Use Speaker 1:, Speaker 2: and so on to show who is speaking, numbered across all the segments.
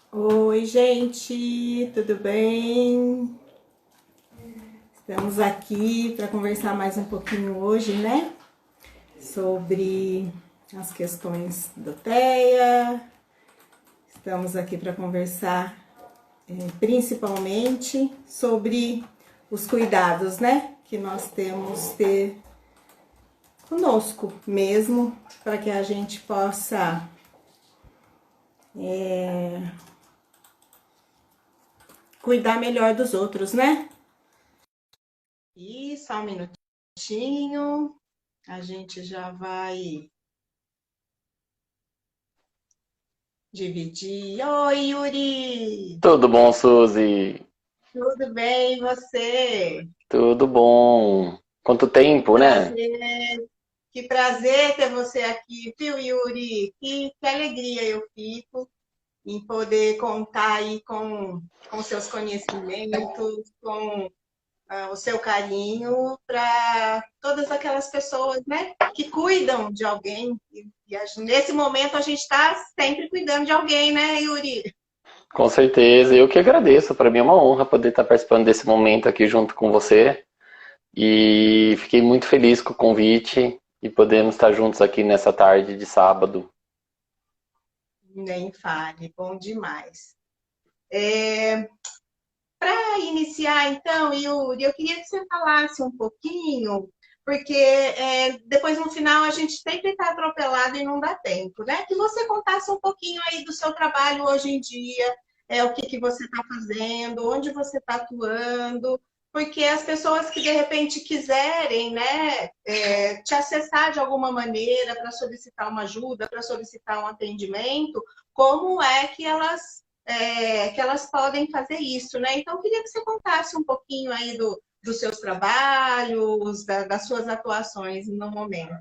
Speaker 1: Oi, gente, tudo bem? Estamos aqui para conversar mais um pouquinho hoje, né? Sobre as questões do TEA. Estamos aqui para conversar principalmente sobre os cuidados, né? Que nós temos que ter conosco mesmo, para que a gente possa cuidar melhor dos outros, né? E só um minutinho, a gente já vai dividir. Oi, Yuri!
Speaker 2: Tudo bom, Suzy?
Speaker 1: Tudo bem, e você?
Speaker 2: Tudo bom? Quanto
Speaker 1: Que
Speaker 2: tempo, né?
Speaker 1: prazer, que prazer ter você aqui, viu, Yuri? Que alegria eu fico em poder contar aí com seus conhecimentos, com o seu carinho para todas aquelas pessoas, né, que cuidam de alguém. Nesse momento a gente está sempre cuidando de alguém, né, Yuri?
Speaker 2: Com certeza. Eu que agradeço. Para mim é uma honra poder estar participando desse momento aqui junto com você. E fiquei muito feliz com o convite e podemos estar juntos aqui nessa tarde de sábado.
Speaker 1: Nem fale, bom demais. Para iniciar, então, Yuri, eu queria que você falasse um pouquinho, porque depois no final a gente sempre está atropelado e não dá tempo, né? Que você contasse um pouquinho aí do seu trabalho hoje em dia, o que, que você está fazendo, onde você está atuando, porque as pessoas que de repente quiserem, né, te acessar de alguma maneira para solicitar uma ajuda, para solicitar um atendimento, como é que elas podem fazer isso, né? Então, eu queria que você contasse um pouquinho aí dos seus trabalhos, das suas atuações no momento.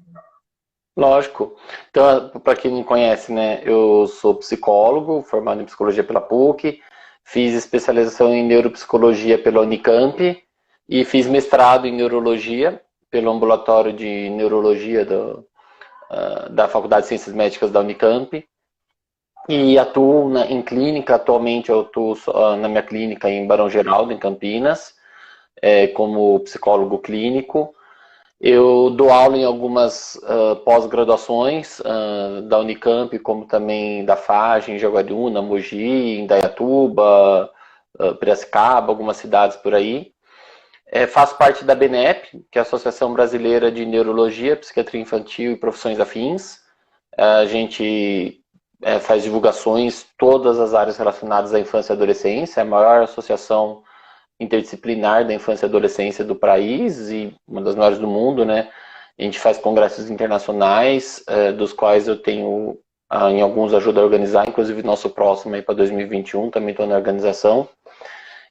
Speaker 2: Lógico. Então, para quem não conhece, né, eu sou psicólogo, formado em psicologia pela PUC, fiz especialização em neuropsicologia pela Unicamp e fiz mestrado em neurologia pelo ambulatório de neurologia da Faculdade de Ciências Médicas da Unicamp. E atuo em clínica, atualmente eu atuo na minha clínica em Barão Geraldo, em Campinas, como psicólogo clínico. Eu dou aula em algumas pós-graduações da Unicamp, como também da FAGE, em Jaguariúna, Mogi, em Indaiatuba, Piracicaba, algumas cidades por aí. Faço parte da BNEP, que é a Associação Brasileira de Neurologia, Psiquiatria Infantil e Profissões Afins. A gente faz divulgações todas as áreas relacionadas à infância e adolescência, é a maior associação interdisciplinar da infância e adolescência do país e uma das maiores do mundo, né? A gente faz congressos internacionais, dos quais eu tenho, em alguns, ajuda a organizar, inclusive nosso próximo aí para 2021, também estou na organização.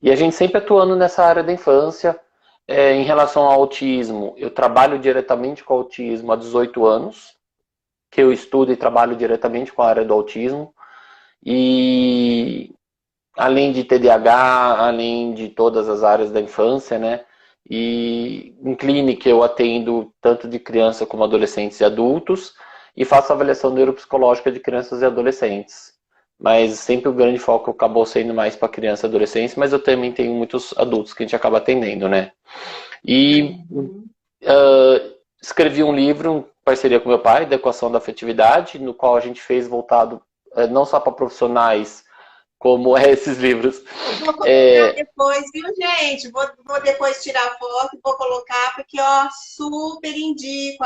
Speaker 2: E a gente sempre atuando nessa área da infância. Em relação ao autismo, eu trabalho diretamente com autismo há 18 anos, que eu estudo e trabalho diretamente com a área do autismo. E além de TDAH, além de todas as áreas da infância, né? E em clínica eu atendo tanto de criança como adolescentes e adultos e faço avaliação neuropsicológica de crianças e adolescentes. Mas sempre o grande foco acabou sendo mais para criança e adolescente, mas eu também tenho muitos adultos que a gente acaba atendendo, né? E
Speaker 1: Uhum.
Speaker 2: escrevi um livro em parceria com meu pai, da Equação da Afetividade, no qual a gente fez voltado não só para profissionais, como esses livros.
Speaker 1: Vou colocar
Speaker 2: É,
Speaker 1: depois, viu, gente? Vou depois tirar foto e vou colocar, porque, ó, super indico.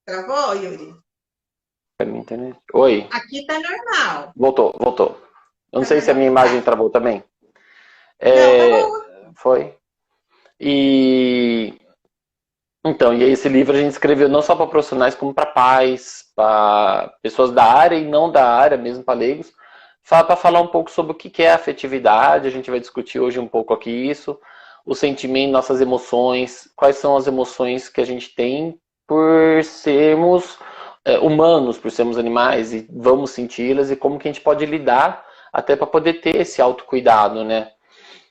Speaker 1: Travou, Yuri?
Speaker 2: minha internet. Oi,
Speaker 1: Aqui tá normal.
Speaker 2: voltou, voltou. Eu não sei se a minha imagem
Speaker 1: Tá.
Speaker 2: travou também.
Speaker 1: Não, tá
Speaker 2: É,
Speaker 1: bom.
Speaker 2: foi. E então, e aí esse livro a gente escreveu não só para profissionais, como para pais, para pessoas da área e não da área, mesmo para leigos, para falar um pouco sobre o que é afetividade. A gente vai discutir hoje um pouco aqui isso, o sentimento, nossas emoções, quais são as emoções que a gente tem por sermos humanos, por sermos animais e vamos senti-las e como que a gente pode lidar até para poder ter esse autocuidado, né?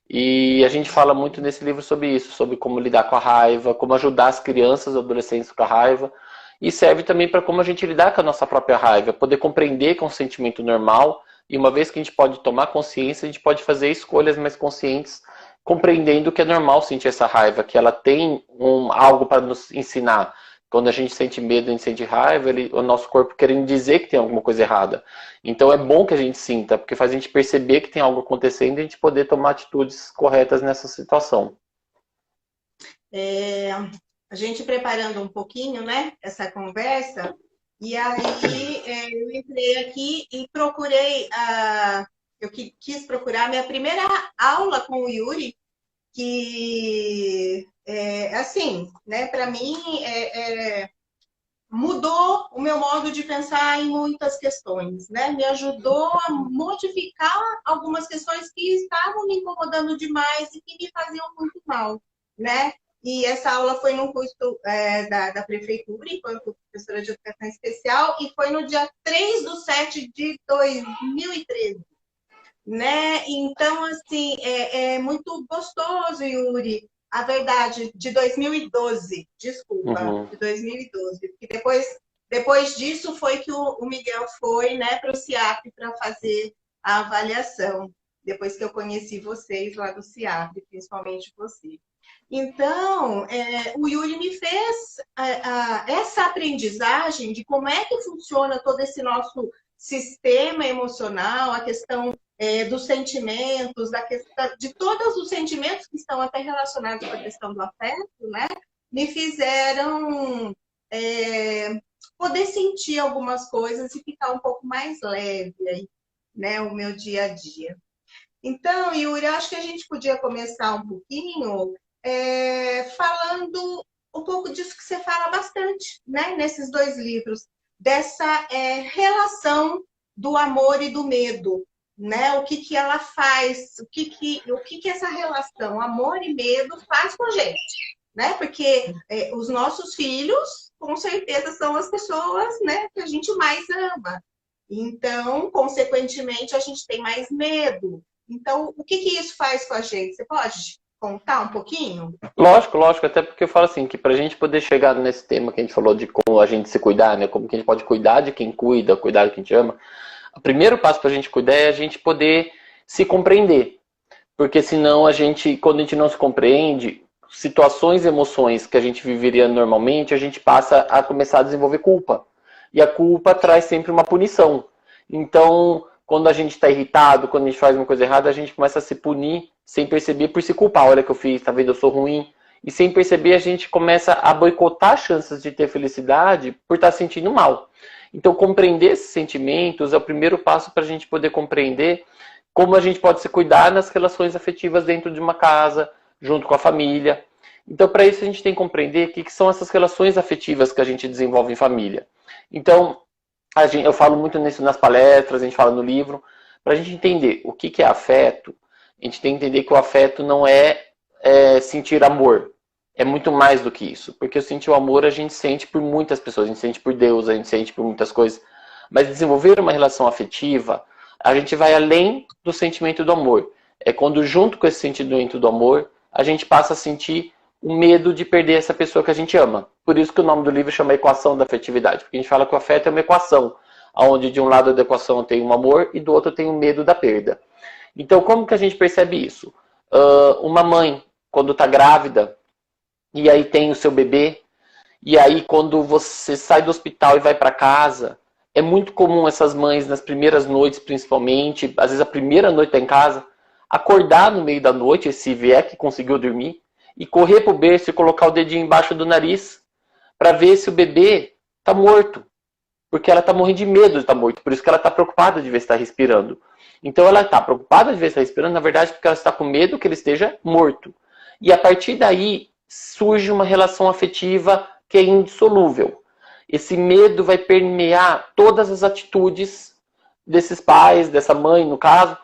Speaker 2: E a gente fala muito nesse livro sobre isso, sobre como lidar com a raiva, como ajudar as crianças e adolescentes com a raiva. e serve também para como a gente lidar com a nossa própria raiva, poder compreender que é um sentimento normal, e uma vez que a gente pode tomar consciência, a gente pode fazer escolhas mais conscientes, compreendendo que é normal sentir essa raiva, que ela tem algo para nos ensinar. Quando a gente sente medo, a gente sente raiva, o nosso corpo querendo dizer que tem alguma coisa errada. Então é bom que a gente sinta, porque faz a gente perceber que tem algo acontecendo e a gente poder tomar atitudes corretas nessa situação.
Speaker 1: A gente preparando um pouquinho, né, essa conversa, e aí eu entrei aqui e procurei, eu quis procurar a minha primeira aula com o Yuri, que, assim, né, para mim, mudou o meu modo de pensar em muitas questões, né? Me ajudou a modificar algumas questões que estavam me incomodando demais e que me faziam muito mal, né? E essa aula foi num curso da prefeitura, enquanto professora de educação especial, e foi no dia 3/7/2013, né? Então, assim, é muito gostoso, Yuri. A verdade, de 2012, desculpa, de 2012. Porque depois disso foi que o Miguel foi, né, para o CIAP para fazer a avaliação. Depois que eu conheci vocês lá do CIAP, principalmente você. Então, o Yuri me fez essa aprendizagem de como é que funciona todo esse nosso sistema emocional, a questão dos sentimentos, da questão, de todos os sentimentos que estão até relacionados com a questão do afeto, né? Me fizeram poder sentir algumas coisas e ficar um pouco mais leve aí, né? O meu dia a dia. Então, Yuri, acho que a gente podia começar um pouquinho falando um pouco disso que você fala bastante, né? Nesses 2 livros, dessa relação do amor e do medo, né? O que ela faz, o que essa relação, amor e medo, faz com a gente, né? Porque os nossos filhos, com certeza, são as pessoas, né, que a gente mais ama. Então, consequentemente, a gente tem mais medo. Então, o que isso faz com a gente? Você pode contar um pouquinho?
Speaker 2: Lógico, até porque eu falo assim, que pra gente poder chegar nesse tema que a gente falou de como a gente se cuidar, né? Como que a gente pode cuidar de quem cuida, cuidar de quem te ama. O primeiro passo pra gente cuidar é a gente poder se compreender. Porque senão quando a gente não se compreende, situações e emoções que a gente viveria normalmente, a gente passa a começar a desenvolver culpa. E a culpa traz sempre uma punição. Então, quando a gente está irritado, quando a gente faz uma coisa errada, a gente começa a se punir sem perceber, por se culpar. Olha o que eu fiz, tá vendo? Eu sou ruim. E sem perceber, a gente começa a boicotar chances de ter felicidade por estar sentindo mal. Então, compreender esses sentimentos é o primeiro passo para a gente poder compreender como a gente pode se cuidar nas relações afetivas dentro de uma casa, junto com a família. Então, para isso, a gente tem que compreender o que são essas relações afetivas que a gente desenvolve em família. Então, eu falo muito nisso nas palestras, a gente fala no livro, para a gente entender o que é afeto. A gente tem que entender que o afeto não é sentir amor. É muito mais do que isso. Porque sentir o amor a gente sente por muitas pessoas. A gente sente por Deus, a gente sente por muitas coisas. Mas desenvolver uma relação afetiva, a gente vai além do sentimento do amor. É quando junto com esse sentimento do amor, a gente passa a sentir o medo de perder essa pessoa que a gente ama. Por isso que o nome do livro chama Equação da Afetividade. Porque a gente fala que o afeto é uma equação. Onde de um lado da equação tem o amor e do outro tem o medo da perda. Então, como que a gente percebe isso? Uma mãe, quando está grávida, e aí tem o seu bebê, e aí quando você sai do hospital e vai para casa, é muito comum essas mães, nas primeiras noites principalmente, às vezes a primeira noite está em casa, acordar no meio da noite, se vier que conseguiu dormir, e correr pro berço e colocar o dedinho embaixo do nariz, para ver se o bebê está morto. Porque ela está morrendo de medo de estar morto, por isso que ela está preocupada de ver se está respirando. Então ela está preocupada de ver se está respirando, na verdade, porque ela está com medo que ele esteja morto. E a partir daí surge uma relação afetiva que é indissolúvel. Esse medo vai permear todas as atitudes desses pais, dessa mãe, no caso,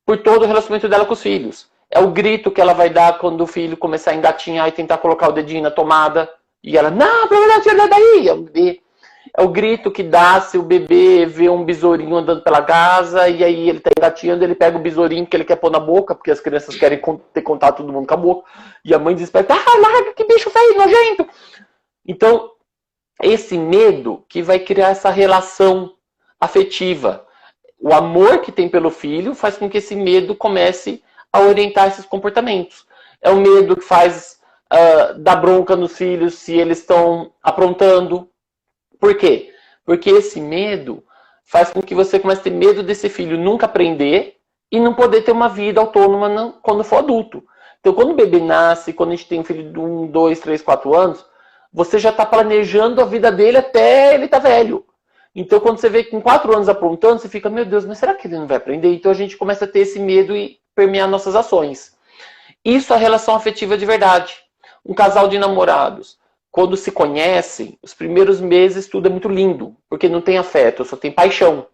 Speaker 2: por todo o relacionamento dela com os filhos. É o grito que ela vai dar quando o filho começar a engatinhar e tentar colocar o dedinho na tomada. E ela, não, pelo menos tira daí. É o grito que dá se o bebê vê um besourinho andando pela casa e aí ele tá engatinhando, ele pega o besourinho que ele quer pôr na boca, porque as crianças querem ter contato todo mundo com a boca. E a mãe desespera, larga, que bicho feio, nojento. Então, É esse medo que vai criar essa relação afetiva. O amor que tem pelo filho faz com que esse medo comece a orientar esses comportamentos. É o medo que faz dar bronca nos filhos se eles estão aprontando. Por quê? Porque esse medo faz com que você comece a ter medo desse filho nunca aprender e não poder ter uma vida autônoma quando for adulto. Então, quando o bebê nasce, quando a gente tem um filho de 1, 2, 3, 4 anos, você já está planejando a vida dele até ele estar velho. Então, quando você vê com 4 anos aprontando, você fica, meu Deus, mas será que ele não vai aprender? Então, a gente começa a ter esse medo e permear nossas ações. Isso é a relação afetiva de verdade. Um casal de namorados, quando se conhecem, os primeiros meses tudo é muito lindo, porque não tem afeto, só tem paixão.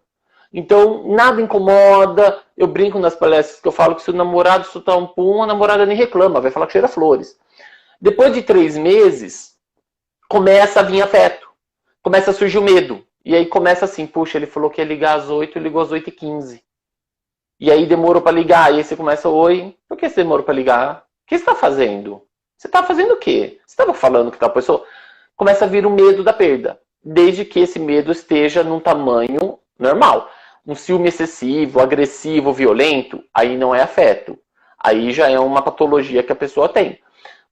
Speaker 2: Então, nada incomoda. Eu brinco nas palestras que eu falo que se o namorado soltar um pum, a namorada nem reclama, vai falar que cheira flores. Depois de 3 meses, começa a vir afeto. Começa a surgir o medo. E aí começa assim, puxa, ele falou que ia ligar às 8, ligou às 8h15. E aí demorou para ligar. E aí você começa, oi, por que você demorou para ligar? O que você está fazendo? Você está fazendo o quê? Você estava falando que tal pessoa? Começa a vir o medo da perda. Desde que esse medo esteja num tamanho normal. Um ciúme excessivo, agressivo, violento, aí não é afeto. Aí já é uma patologia que a pessoa tem.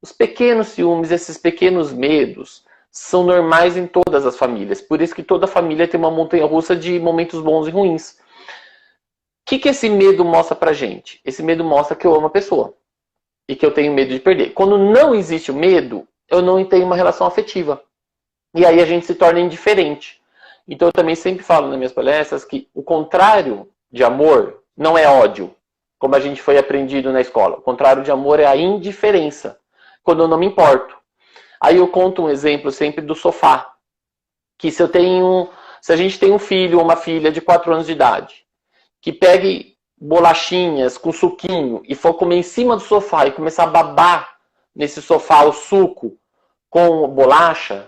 Speaker 2: Os pequenos ciúmes, esses pequenos medos, são normais em todas as famílias. Por isso que toda família tem uma montanha-russa de momentos bons e ruins. O que esse medo mostra pra gente? Esse medo mostra que eu amo a pessoa. E que eu tenho medo de perder. Quando não existe o medo, eu não tenho uma relação afetiva. E aí a gente se torna indiferente. Então eu também sempre falo nas minhas palestras que o contrário de amor não é ódio, como a gente foi aprendido na escola. O contrário de amor é a indiferença, quando eu não me importo. Aí eu conto um exemplo sempre do sofá. Que se a gente tem um filho ou uma filha de 4 anos de idade, que pegue bolachinhas com suquinho e for comer em cima do sofá e começar a babar nesse sofá o suco com bolacha,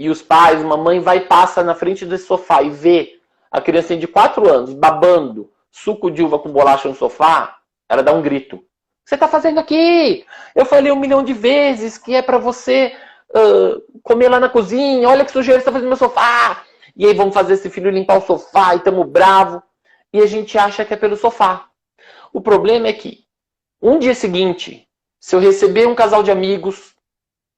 Speaker 2: e os pais, mamãe vai e passa na frente desse sofá e vê a criancinha de 4 anos babando suco de uva com bolacha no sofá, ela dá um grito. O que você está fazendo aqui? Eu falei 1 milhão de vezes que é para você comer lá na cozinha. Olha que sujeira você está fazendo no meu sofá. E aí vamos fazer esse filho limpar o sofá e estamos bravos. E a gente acha que é pelo sofá. O problema é que um dia seguinte, se eu receber um casal de amigos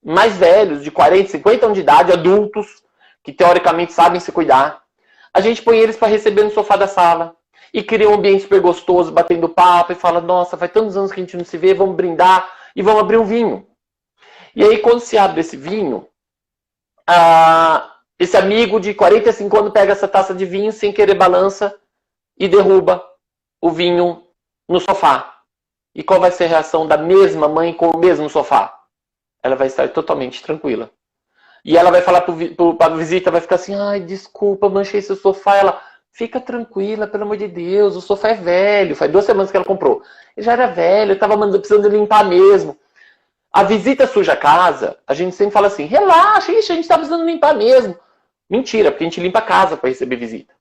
Speaker 2: mais velhos, de 40, 50 anos de idade, adultos, que teoricamente sabem se cuidar, a gente põe eles para receber no sofá da sala e cria um ambiente super gostoso, batendo papo e fala, nossa, faz tantos anos que a gente não se vê, vamos brindar e vamos abrir um vinho. E aí quando se abre esse vinho, esse amigo de 45 anos pega essa taça de vinho sem querer balança e derruba o vinho no sofá. E qual vai ser a reação da mesma mãe com o mesmo sofá? Ela vai estar totalmente tranquila. E ela vai falar para a visita, vai ficar assim, ai, desculpa, manchei seu sofá. Ela, fica tranquila, pelo amor de Deus, o sofá é velho. Faz 2 semanas que ela comprou. Ele já era velho, eu estava precisando limpar mesmo. A visita suja a casa, a gente sempre fala assim, relaxa, a gente está precisando limpar mesmo. Mentira, porque a gente limpa a casa para receber visita.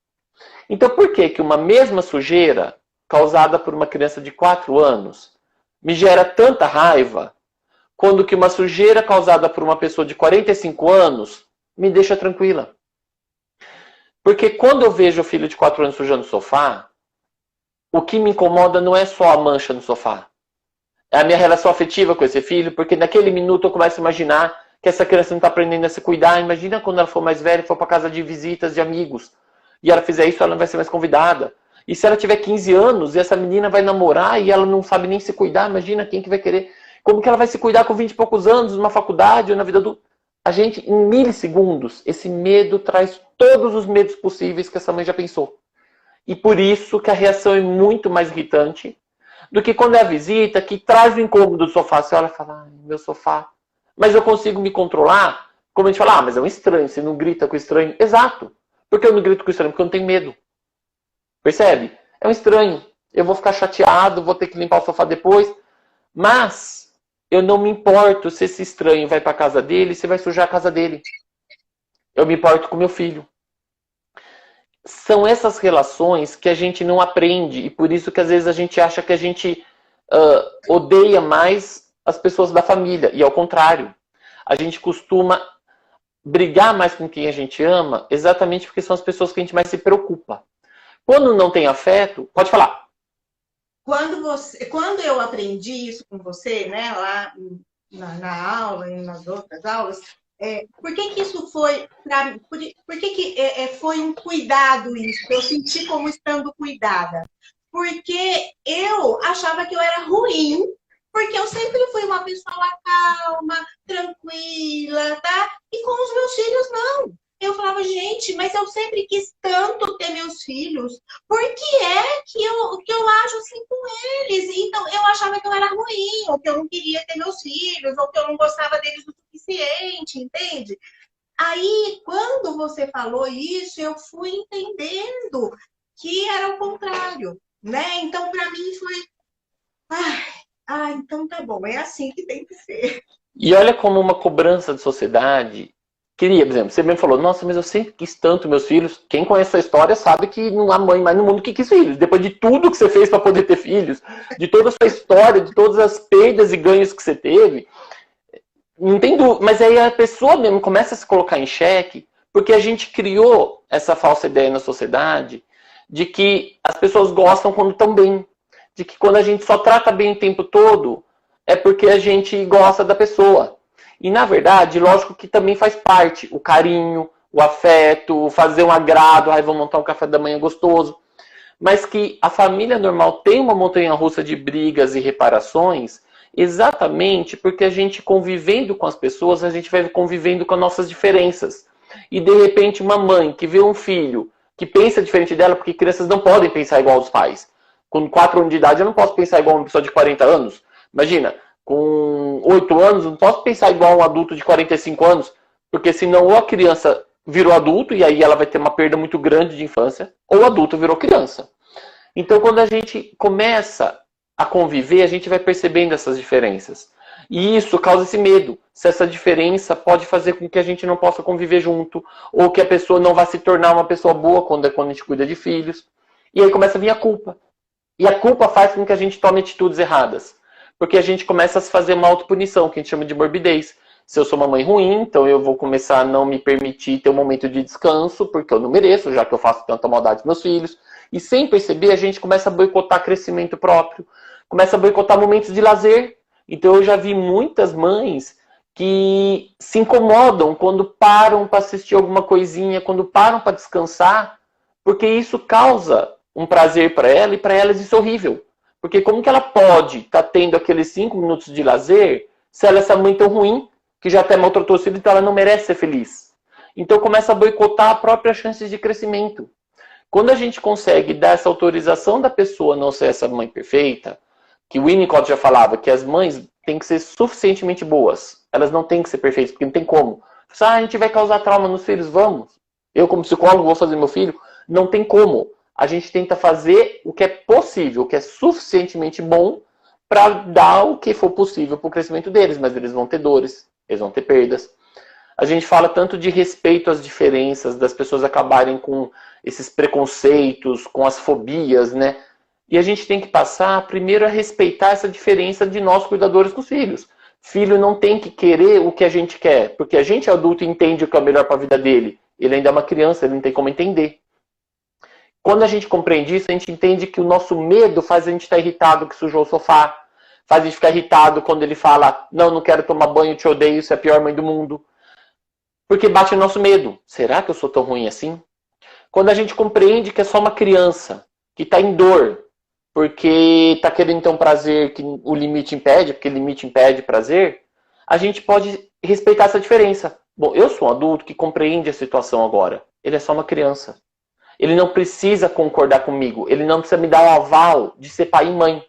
Speaker 2: Então por que uma mesma sujeira causada por uma criança de 4 anos me gera tanta raiva, quando que uma sujeira causada por uma pessoa de 45 anos me deixa tranquila? Porque quando eu vejo o filho de 4 anos sujando o sofá, o que me incomoda não é só a mancha no sofá. É a minha relação afetiva com esse filho, porque naquele minuto eu começo a imaginar que essa criança não está aprendendo a se cuidar. Imagina quando ela for mais velha e for para casa de visitas, de amigos, e ela fizer isso, ela não vai ser mais convidada. E se ela tiver 15 anos e essa menina vai namorar e ela não sabe nem se cuidar, imagina quem que vai querer. Como que ela vai se cuidar com 20 e poucos anos, numa faculdade ou na vida adulta? A gente, em milissegundos, esse medo traz todos os medos possíveis que essa mãe já pensou. E por isso que a reação é muito mais irritante do que quando é a visita que traz o incômodo do sofá. Você olha e fala, ai, meu sofá. Mas eu consigo me controlar? Como a gente fala, mas é um estranho, você não grita com o estranho. Exato. Por que eu não grito com o estranho? Porque eu não tenho medo. Percebe? É um estranho. Eu vou ficar chateado, vou ter que limpar o sofá depois. Mas eu não me importo se esse estranho vai para a casa dele, se vai sujar a casa dele. Eu me importo com meu filho. São essas relações que a gente não aprende. E por isso que às vezes a gente acha que a gente odeia mais as pessoas da família. E ao contrário. A gente costuma brigar mais com quem a gente ama, exatamente porque são as pessoas que a gente mais se preocupa. Quando não tem afeto, pode falar.
Speaker 1: Quando eu aprendi isso com você, né, lá na aula e nas outras aulas, por que que isso foi por que que foi um cuidado isso? Eu senti como estando cuidada. Porque eu achava que eu era ruim, porque eu sempre fui uma pessoa calma, tranquila, tá? E com os meus filhos, não. Eu falava, gente, mas eu sempre quis tanto ter meus filhos. Por que é que eu acho assim com eles? Então, eu achava que eu era ruim, ou que eu não queria ter meus filhos, ou que eu não gostava deles o suficiente, entende? Aí, quando você falou isso, eu fui entendendo que era o contrário, né? Então, para mim foi, então tá bom, é assim que tem que ser.
Speaker 2: E olha como uma cobrança de sociedade queria, por exemplo, você mesmo falou, nossa, mas eu sempre quis tanto meus filhos. Quem conhece a história sabe que não há mãe mais no mundo que quis filhos. Depois de tudo que você fez para poder ter filhos, de toda a sua história, de todas as perdas e ganhos que você teve, não tem dúvida. Mas aí a pessoa mesmo começa a se colocar em xeque, porque a gente criou essa falsa ideia na sociedade de que as pessoas gostam quando estão bem. De que quando a gente só trata bem o tempo todo, é porque a gente gosta da pessoa. E, na verdade, lógico que também faz parte o carinho, o afeto, fazer um agrado, vamos montar um café da manhã gostoso. Mas que a família normal tem uma montanha-russa de brigas e reparações exatamente porque a gente convivendo com as pessoas, a gente vai convivendo com as nossas diferenças. E, de repente, uma mãe que vê um filho que pensa diferente dela, porque crianças não podem pensar igual aos pais. Com 4 anos de idade, eu não posso pensar igual uma pessoa de 40 anos. Imagina, com 8 anos, não posso pensar igual um adulto de 45 anos, porque senão ou a criança virou adulto, e aí ela vai ter uma perda muito grande de infância, ou o adulto virou criança. Então, quando a gente começa a conviver, a gente vai percebendo essas diferenças. E isso causa esse medo. Se essa diferença pode fazer com que a gente não possa conviver junto, ou que a pessoa não vá se tornar uma pessoa boa quando a gente cuida de filhos. E aí começa a vir a culpa. E a culpa faz com que a gente tome atitudes erradas. Porque a gente começa a se fazer uma autopunição, que a gente chama de morbidez. Se eu sou uma mãe ruim, então eu vou começar a não me permitir ter um momento de descanso, porque eu não mereço, já que eu faço tanta maldade com meus filhos. E sem perceber, a gente começa a boicotar crescimento próprio, começa a boicotar momentos de lazer. Então eu já vi muitas mães que se incomodam quando param para assistir alguma coisinha, quando param para descansar, porque isso causa um prazer para ela, e para elas isso é horrível. Porque como que ela pode estar tendo aqueles 5 minutos de lazer se ela é essa mãe tão ruim, que já até maltratou o filho, então ela não merece ser feliz. Então começa a boicotar a própria chance de crescimento. Quando a gente consegue dar essa autorização da pessoa não ser essa mãe perfeita, que o Winnicott já falava que as mães têm que ser suficientemente boas. Elas não têm que ser perfeitas, porque não tem como. A gente vai causar trauma nos filhos, vamos. Eu, como psicólogo, vou fazer meu filho. Não tem como. A gente tenta fazer o que é possível, o que é suficientemente bom para dar o que for possível para o crescimento deles, mas eles vão ter dores, eles vão ter perdas. A gente fala tanto de respeito às diferenças, das pessoas acabarem com esses preconceitos, com as fobias, né? E a gente tem que passar primeiro a respeitar essa diferença de nós cuidadores com os filhos. Filho não tem que querer o que a gente quer, porque a gente adulto entende o que é o melhor para a vida dele. Ele ainda é uma criança, ele não tem como entender. Quando a gente compreende isso, a gente entende que o nosso medo faz a gente estar irritado que sujou o sofá, faz a gente ficar irritado quando ele fala, não quero tomar banho, te odeio, isso é a pior mãe do mundo. Porque bate o nosso medo. Será que eu sou tão ruim assim? Quando a gente compreende que é só uma criança, que está em dor, porque está querendo ter um prazer que o limite impede, porque o limite impede prazer, a gente pode respeitar essa diferença. Bom, eu sou um adulto que compreende a situação agora. Ele é só uma criança. Ele não precisa concordar comigo. Ele não precisa me dar o aval de ser pai e mãe.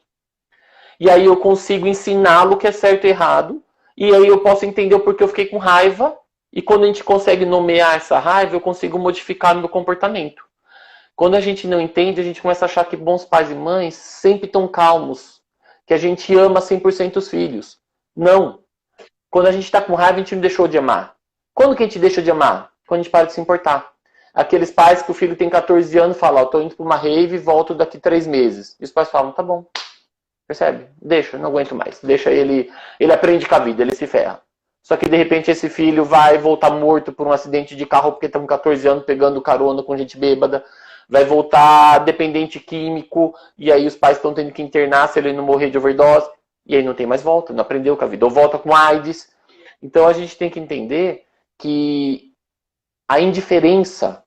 Speaker 2: E aí eu consigo ensiná-lo o que é certo e errado. E aí eu posso entender o porquê eu fiquei com raiva. E quando a gente consegue nomear essa raiva, eu consigo modificar o meu comportamento. Quando a gente não entende, a gente começa a achar que bons pais e mães sempre estão calmos. Que a gente ama 100% os filhos. Não. Quando a gente está com raiva, a gente não deixou de amar. Quando que a gente deixa de amar? Quando a gente para de se importar. Aqueles pais que o filho tem 14 anos e falam, estou indo para uma rave e volto daqui 3 meses. E os pais falam, tá bom. Percebe? Deixa, não aguento mais. Deixa ele aprende com a vida, ele se ferra. Só que de repente esse filho vai voltar morto por um acidente de carro porque está com 14 anos pegando carona com gente bêbada, vai voltar dependente químico, e aí os pais estão tendo que internar se ele não morrer de overdose, e aí não tem mais volta, não aprendeu com a vida, ou volta com AIDS. Então a gente tem que entender que a indiferença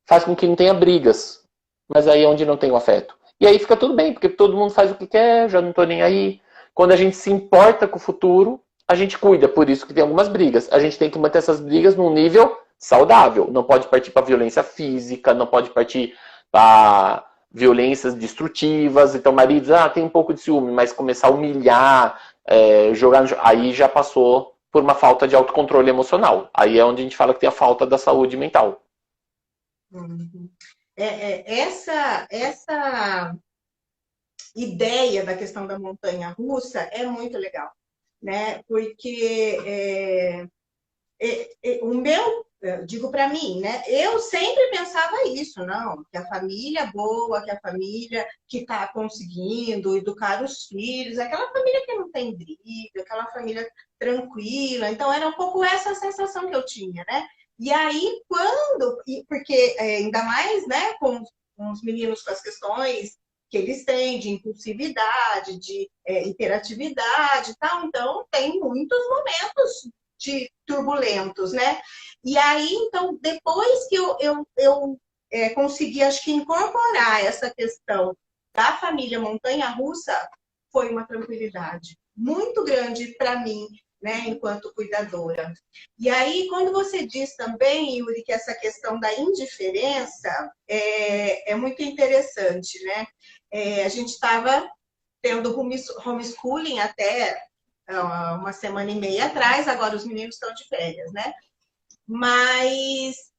Speaker 2: faz com que não tenha brigas, mas aí é onde não tem o afeto. E aí fica tudo bem, porque todo mundo faz o que quer, já não tô nem aí. Quando a gente se importa com o futuro, a gente cuida, por isso que tem algumas brigas. A gente tem que manter essas brigas num nível saudável. Não pode partir para violência física, não pode partir para violências destrutivas. Então, maridos, tem um pouco de ciúme, mas começar a humilhar, jogar no... Aí já passou por uma falta de autocontrole emocional. Aí é onde a gente fala que tem a falta da saúde mental.
Speaker 1: Uhum. Essa ideia da questão da montanha-russa é muito legal, né? Porque o meu, digo para mim, né? Eu sempre pensava isso, não, que a família boa, que a família que está conseguindo educar os filhos, aquela família que não tem briga, aquela família tranquila. Então era um pouco essa sensação que eu tinha, né? E aí porque ainda mais, né, com os meninos com as questões que eles têm de impulsividade, de hiperatividade e tal, então tem muitos momentos turbulentos, né? E aí, então, depois que eu consegui, acho que, incorporar essa questão da família montanha-russa, foi uma tranquilidade muito grande para mim, né, enquanto cuidadora. E aí, quando você diz também, Yuri, que essa questão da indiferença é muito interessante, né? A gente estava tendo homeschooling até uma semana e meia atrás, agora os meninos estão de férias, né?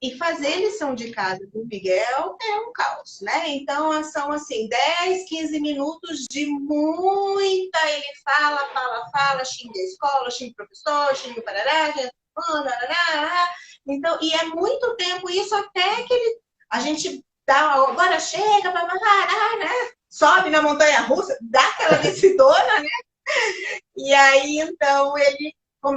Speaker 1: E fazer lição de casa do Miguel é um caos, né? Então, são assim, 10, 15 minutos de muita, ele fala, xinga a escola, xinga o professor, xinga o parará, então, e é muito tempo isso até que a gente dá, agora chega, né? Sobe na montanha-russa, dá aquela descidona, né? E aí, então, ele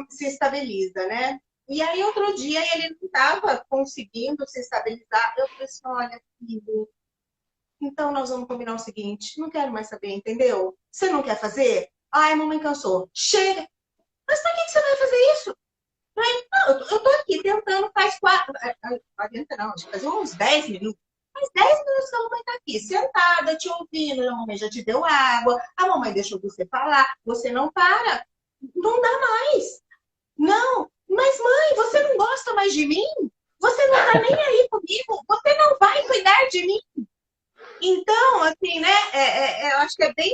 Speaker 1: se estabiliza, né? E aí, outro dia, ele não estava conseguindo se estabilizar. Eu falei assim, olha, filho, então nós vamos combinar o seguinte, não quero mais saber, entendeu? Você não quer fazer? Ai, a mamãe cansou. Chega! Mas para que você vai fazer isso? Não, eu tô aqui tentando, faz 40 não, acho que faz uns 10 minutos. Faz 10 minutos que a mamãe tá aqui, sentada, te ouvindo, a mamãe já te deu água, a mamãe deixou você falar, você não para. Não dá mais. Não, mas mãe, você não gosta mais de mim? Você não tá nem aí comigo? Você não vai cuidar de mim? Então, assim, né, eu acho que é bem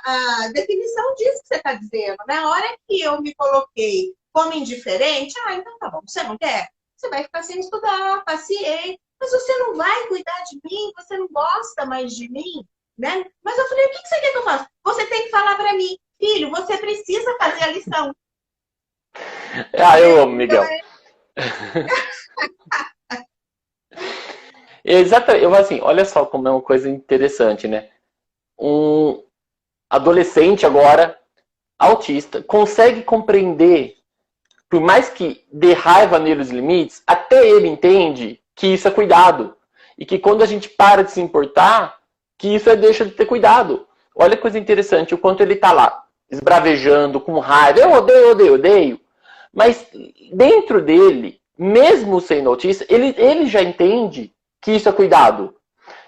Speaker 1: a definição disso que você está dizendo, né? A hora que eu me coloquei como indiferente, então tá bom, você não quer? Você vai ficar sem estudar, paciência, mas você não vai cuidar de mim, você não gosta mais de mim, né? Mas eu falei, o que você quer que eu faça? Você tem que falar para mim, filho, você precisa fazer a lição.
Speaker 2: Eu amo, Miguel. Exatamente. Eu assim, olha só como é uma coisa interessante, né? Um adolescente agora, autista, consegue compreender, por mais que dê raiva nele os limites, até ele entende que isso é cuidado. E que quando a gente para de se importar, que isso deixa de ter cuidado. Olha que coisa interessante, o quanto ele tá lá, esbravejando, com raiva, eu odeio. Mas dentro dele, mesmo sendo autista, ele já entende que isso é cuidado.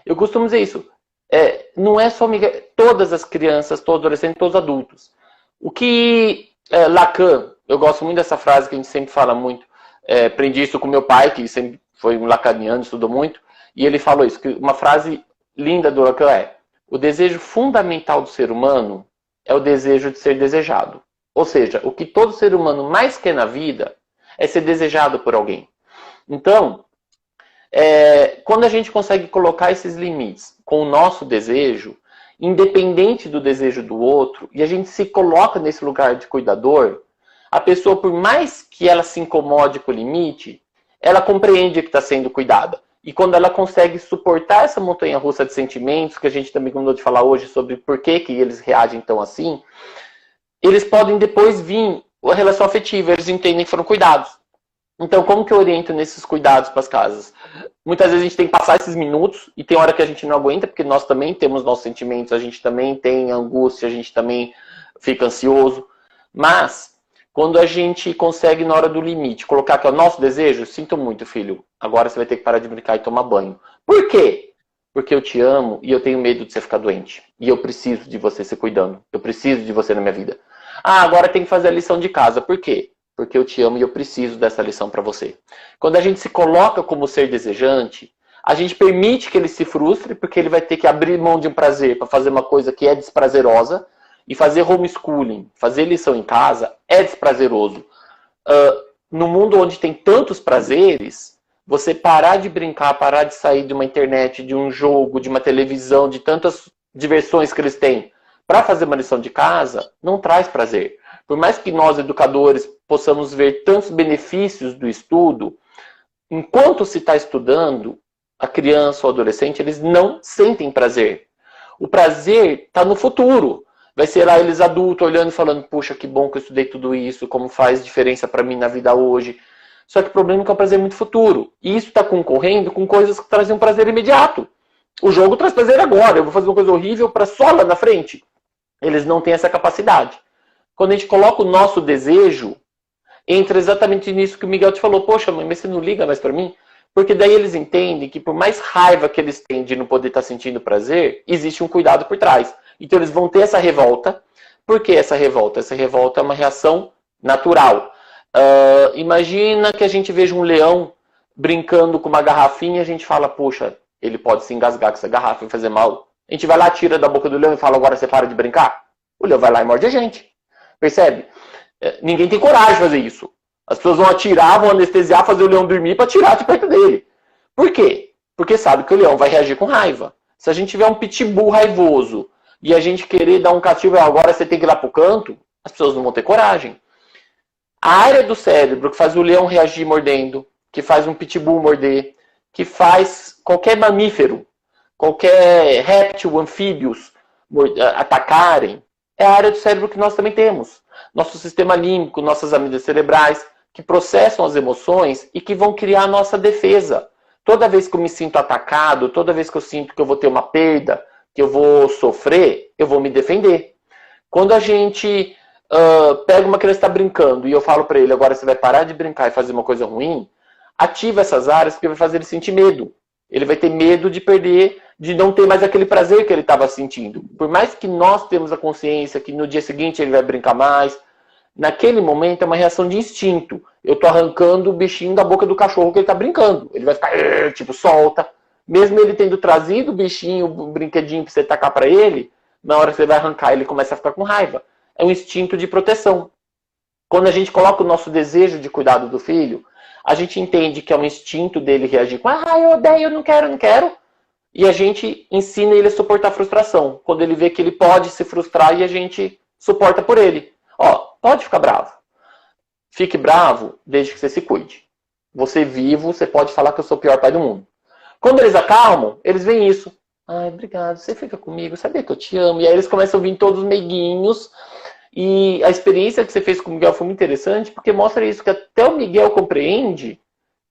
Speaker 2: Eu costumo dizer isso. Não é só todas as crianças, todos os adolescentes, todos os adultos. O que Lacan, eu gosto muito dessa frase que a gente sempre fala muito. Aprendi isso com meu pai, que sempre foi um lacaniano, estudou muito. E ele falou isso, que uma frase linda do Lacan é: o desejo fundamental do ser humano é o desejo de ser desejado. Ou seja, o que todo ser humano mais quer na vida é ser desejado por alguém. Então, quando a gente consegue colocar esses limites com o nosso desejo, independente do desejo do outro, e a gente se coloca nesse lugar de cuidador, a pessoa, por mais que ela se incomode com o limite, ela compreende que está sendo cuidada. E quando ela consegue suportar essa montanha-russa de sentimentos, que a gente também combinou de falar hoje sobre por que eles reagem tão assim, eles podem depois vir a relação afetiva, eles entendem que foram cuidados. Então, como que eu oriento nesses cuidados para as casas? Muitas vezes a gente tem que passar esses minutos e tem hora que a gente não aguenta, porque nós também temos nossos sentimentos, a gente também tem angústia, a gente também fica ansioso. Mas, quando a gente consegue, na hora do limite, colocar que é o nosso desejo, sinto muito, filho, agora você vai ter que parar de brincar e tomar banho. Por quê? Porque eu te amo e eu tenho medo de você ficar doente. E eu preciso de você se cuidando. Eu preciso de você na minha vida. Ah, agora tem que fazer a lição de casa. Por quê? Porque eu te amo e eu preciso dessa lição para você. Quando a gente se coloca como ser desejante, a gente permite que ele se frustre, porque ele vai ter que abrir mão de um prazer para fazer uma coisa que é desprazerosa. E fazer homeschooling, fazer lição em casa, é desprazeroso. No mundo onde tem tantos prazeres, você parar de brincar, parar de sair de uma internet, de um jogo, de uma televisão, de tantas diversões que eles têm, para fazer uma lição de casa, não traz prazer. Por mais que nós, educadores, possamos ver tantos benefícios do estudo, enquanto se está estudando, a criança ou adolescente, eles não sentem prazer. O prazer está no futuro. Vai ser lá eles adultos olhando e falando, puxa, que bom que eu estudei tudo isso, como faz diferença para mim na vida hoje. Só que o problema é que é um prazer muito futuro. E isso está concorrendo com coisas que trazem um prazer imediato. O jogo traz prazer agora. Eu vou fazer uma coisa horrível para só lá na frente. Eles não têm essa capacidade. Quando a gente coloca o nosso desejo, entra exatamente nisso que o Miguel te falou. Poxa, mãe, mas você não liga mais para mim? Porque daí eles entendem que por mais raiva que eles têm de não poder estar sentindo prazer, existe um cuidado por trás. Então eles vão ter essa revolta. Por que essa revolta? Essa revolta é uma reação natural. Imagina que a gente veja um leão brincando com uma garrafinha e a gente fala, poxa, ele pode se engasgar com essa garrafa e fazer mal. A gente vai lá, tira da boca do leão e fala, agora você para de brincar? O leão vai lá e morde a gente. Percebe? Ninguém tem coragem de fazer isso. As pessoas vão atirar, vão anestesiar, fazer o leão dormir para tirar de perto dele. Por quê? Porque sabe que o leão vai reagir com raiva. Se a gente tiver um pitbull raivoso e a gente querer dar um castigo, agora você tem que ir lá pro canto, as pessoas não vão ter coragem. A área do cérebro que faz o leão reagir mordendo, que faz um pitbull morder, que faz qualquer mamífero, qualquer réptil, anfíbios atacarem, é a área do cérebro que nós também temos. Nosso sistema límbico, nossas amígdalas cerebrais, que processam as emoções e que vão criar a nossa defesa. Toda vez que eu me sinto atacado, toda vez que eu sinto que eu vou ter uma perda, que eu vou sofrer, eu vou me defender. Quando a gente pega uma criança que está brincando e eu falo para ele, agora você vai parar de brincar e fazer uma coisa ruim, ativa essas áreas que vai fazer ele sentir medo. Ele vai ter medo de perder, de não ter mais aquele prazer que ele estava sentindo. Por mais que nós temos a consciência que no dia seguinte ele vai brincar mais, naquele momento é uma reação de instinto. Eu estou arrancando o bichinho da boca do cachorro que ele está brincando. Ele vai ficar, tipo, solta. Mesmo ele tendo trazido o bichinho, o brinquedinho para você tacar para ele, na hora que você vai arrancar, ele começa a ficar com raiva. É um instinto de proteção. Quando a gente coloca o nosso desejo de cuidado do filho, a gente entende que é um instinto dele reagir com eu odeio, eu não quero, não quero. E a gente ensina ele a suportar a frustração. Quando ele vê que ele pode se frustrar e a gente suporta por ele. Pode ficar bravo. Fique bravo desde que você se cuide. Você vivo, você pode falar que eu sou o pior pai do mundo. Quando eles acalmam, eles veem isso. Ai, obrigado, você fica comigo, sabia que eu te amo. E aí eles começam a vir todos meiguinhos. E a experiência que você fez com o Miguel foi muito interessante, porque mostra isso, que até o Miguel compreende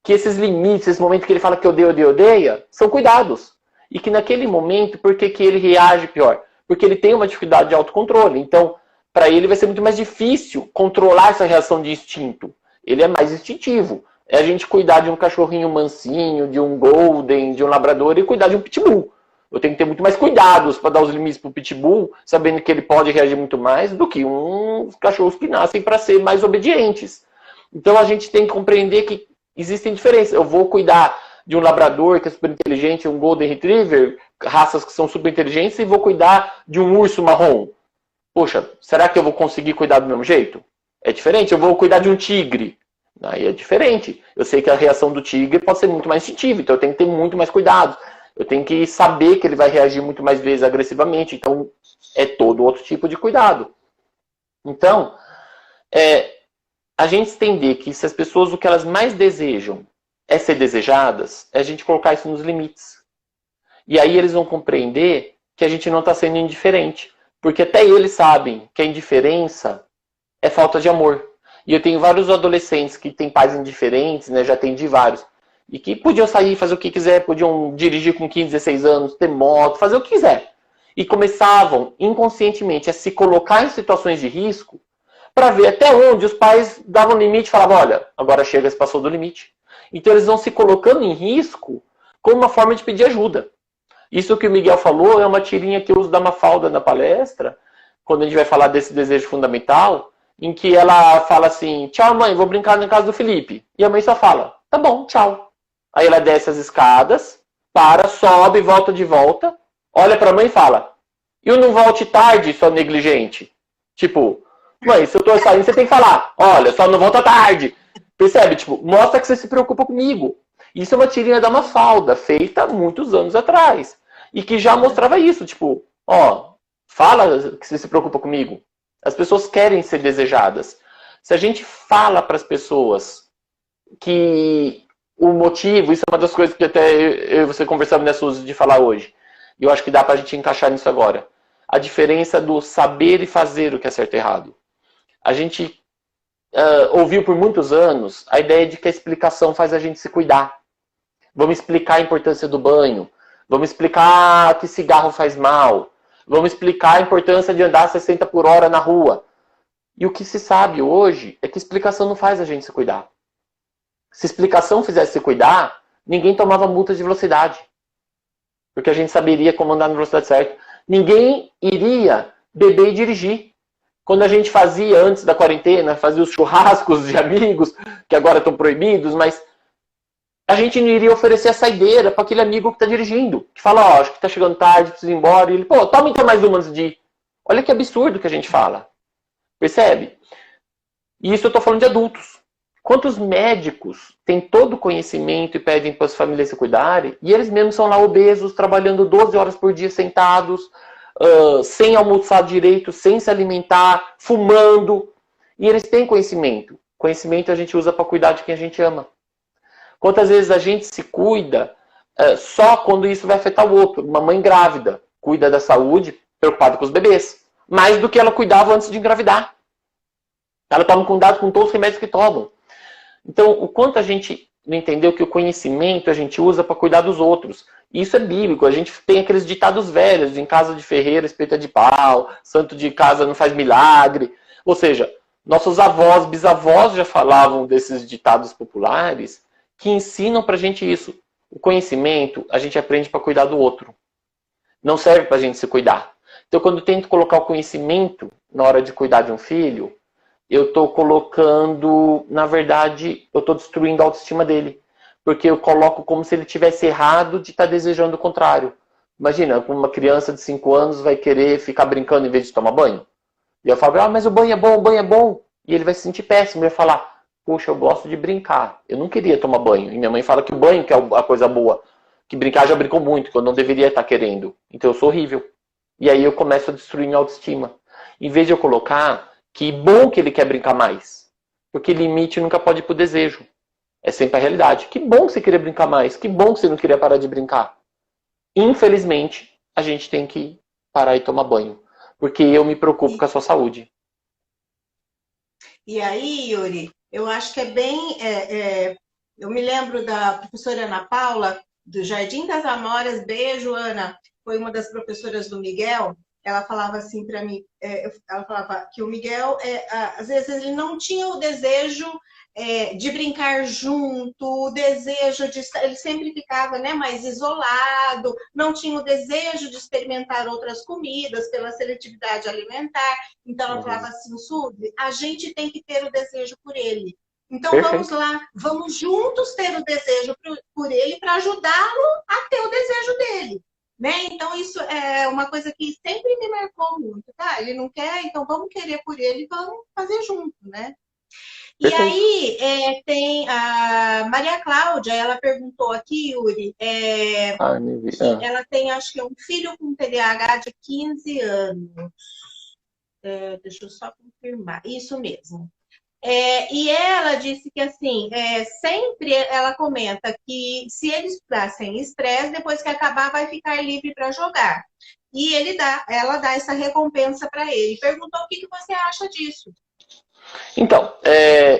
Speaker 2: que esses limites, esse momento que ele fala que odeia, são cuidados. E que naquele momento, por que ele reage pior? Porque ele tem uma dificuldade de autocontrole. Então, para ele vai ser muito mais difícil controlar essa reação de instinto. Ele é mais instintivo. É a gente cuidar de um cachorrinho mansinho, de um golden, de um labrador e cuidar de um pitbull. Eu tenho que ter muito mais cuidados para dar os limites para o pitbull, sabendo que ele pode reagir muito mais do que uns cachorros que nascem para ser mais obedientes. Então a gente tem que compreender que existem diferenças. Eu vou cuidar de um labrador que é super inteligente, um golden retriever, raças que são super inteligentes, e vou cuidar de um urso marrom. Poxa, será que eu vou conseguir cuidar do mesmo jeito? É diferente. Eu vou cuidar de um tigre. Aí é diferente. Eu sei que a reação do tigre pode ser muito mais instintiva, então eu tenho que ter muito mais cuidado. Eu tenho que saber que ele vai reagir muito mais vezes agressivamente. Então, é todo outro tipo de cuidado. Então, a gente entender que se as pessoas, o que elas mais desejam é ser desejadas, é a gente colocar isso nos limites. E aí eles vão compreender que a gente não está sendo indiferente. Porque até eles sabem que a indiferença é falta de amor. E eu tenho vários adolescentes que têm pais indiferentes, né? Já atendi vários. E que podiam sair, fazer o que quiser, podiam dirigir com 15, 16 anos, ter moto, fazer o que quiser. E começavam inconscientemente a se colocar em situações de risco para ver até onde os pais davam limite e falavam, olha, agora chega, se passou do limite. Então eles vão se colocando em risco como uma forma de pedir ajuda. Isso que o Miguel falou é uma tirinha que eu uso da Mafalda na palestra, quando a gente vai falar desse desejo fundamental, em que ela fala assim, tchau mãe, vou brincar na casa do Felipe. E a mãe só fala, tá bom, tchau. Aí ela desce as escadas, para, sobe, volta de volta, olha pra mãe e fala, eu não volte tarde, sua negligente. Tipo, mãe, se eu tô saindo, você tem que falar, olha, só não volta tarde. Percebe? Tipo, mostra que você se preocupa comigo. Isso é uma tirinha da Mafalda, feita há muitos anos atrás. E que já mostrava isso, tipo, ó, fala que você se preocupa comigo. As pessoas querem ser desejadas. Se a gente fala para as pessoas que o motivo, isso é uma das coisas que até eu e você conversamos nessa uso de falar hoje. E eu acho que dá pra gente encaixar nisso agora. A diferença do saber e fazer o que é certo e errado. A gente ouviu por muitos anos a ideia de que a explicação faz a gente se cuidar. Vamos explicar a importância do banho. Vamos explicar que cigarro faz mal. Vamos explicar a importância de andar 60 por hora na rua. E o que se sabe hoje é que explicação não faz a gente se cuidar. Se explicação fizesse se cuidar, ninguém tomava multa de velocidade. Porque a gente saberia como andar na velocidade certa. Ninguém iria beber e dirigir. Quando a gente fazia, antes da quarentena, fazia os churrascos de amigos, que agora estão proibidos, mas a gente não iria oferecer a saideira para aquele amigo que está dirigindo. Que fala, ó, acho que está chegando tarde, preciso ir embora. E ele, pô, toma então mais uma antes de ir. Olha que absurdo que a gente fala. Percebe? E isso eu estou falando de adultos. Quantos médicos têm todo o conhecimento e pedem para as famílias se cuidarem, e eles mesmos são lá obesos, trabalhando 12 horas por dia sentados, sem almoçar direito, sem se alimentar, fumando. E eles têm conhecimento. Conhecimento a gente usa para cuidar de quem a gente ama. Quantas vezes a gente se cuida só quando isso vai afetar o outro? Uma mãe grávida cuida da saúde, preocupada com os bebês, mais do que ela cuidava antes de engravidar. Ela toma cuidado com todos os remédios que tomam. Então, o quanto a gente não entendeu que o conhecimento a gente usa para cuidar dos outros. Isso é bíblico. A gente tem aqueles ditados velhos, em casa de ferreira, espeta de pau, santo de casa não faz milagre. Ou seja, nossos avós, bisavós já falavam desses ditados populares que ensinam pra gente isso. O conhecimento a gente aprende para cuidar do outro. Não serve pra gente se cuidar. Então, quando eu tento colocar o conhecimento na hora de cuidar de um filho, eu estou colocando, na verdade, eu estou destruindo a autoestima dele. Porque eu coloco como se ele tivesse errado de estar desejando o contrário. Imagina, uma criança de 5 anos vai querer ficar brincando em vez de tomar banho. E eu falo, mas o banho é bom, o banho é bom. E ele vai se sentir péssimo. Ele vai falar, poxa, eu gosto de brincar. Eu não queria tomar banho. E minha mãe fala que o banho que é a coisa boa. Que brincar já brincou muito, que eu não deveria estar querendo. Então eu sou horrível. E aí eu começo a destruir minha autoestima. Em vez de eu colocar, que bom que ele quer brincar mais. Porque limite nunca pode ir pro desejo. É sempre a realidade. Que bom que você queria brincar mais. Que bom que você não queria parar de brincar. Infelizmente, a gente tem que parar e tomar banho. Porque eu me preocupo com a sua saúde.
Speaker 1: E aí, Yuri, eu acho que é bem... eu me lembro da professora Ana Paula, do Jardim das Amoras. Beijo, Ana. Foi uma das professoras do Miguel. Ela falava assim para mim, ela falava que o Miguel, às vezes, ele não tinha o desejo de brincar junto, o desejo de estar, ele sempre ficava, né, mais isolado, não tinha o desejo de experimentar outras comidas pela seletividade alimentar. Então ela falava assim, Suzy, a gente tem que ter o desejo por ele. Então vamos lá, vamos juntos ter o desejo por ele para ajudá-lo a ter o desejo dele. Né? Então, isso é uma coisa que sempre me marcou muito, tá? Ele não quer, então vamos querer por ele, vamos fazer junto, né? E aí, tem a Maria Cláudia, ela perguntou aqui, Yuri, que ela tem, acho que é um filho com TDAH de 15 anos. Deixa eu só confirmar. Isso mesmo. E ela disse que, assim, sempre ela comenta que se eles ficassem estresse, depois que acabar, vai ficar livre para jogar. E ela dá essa recompensa para ele. Perguntou o que você acha disso.
Speaker 2: Então,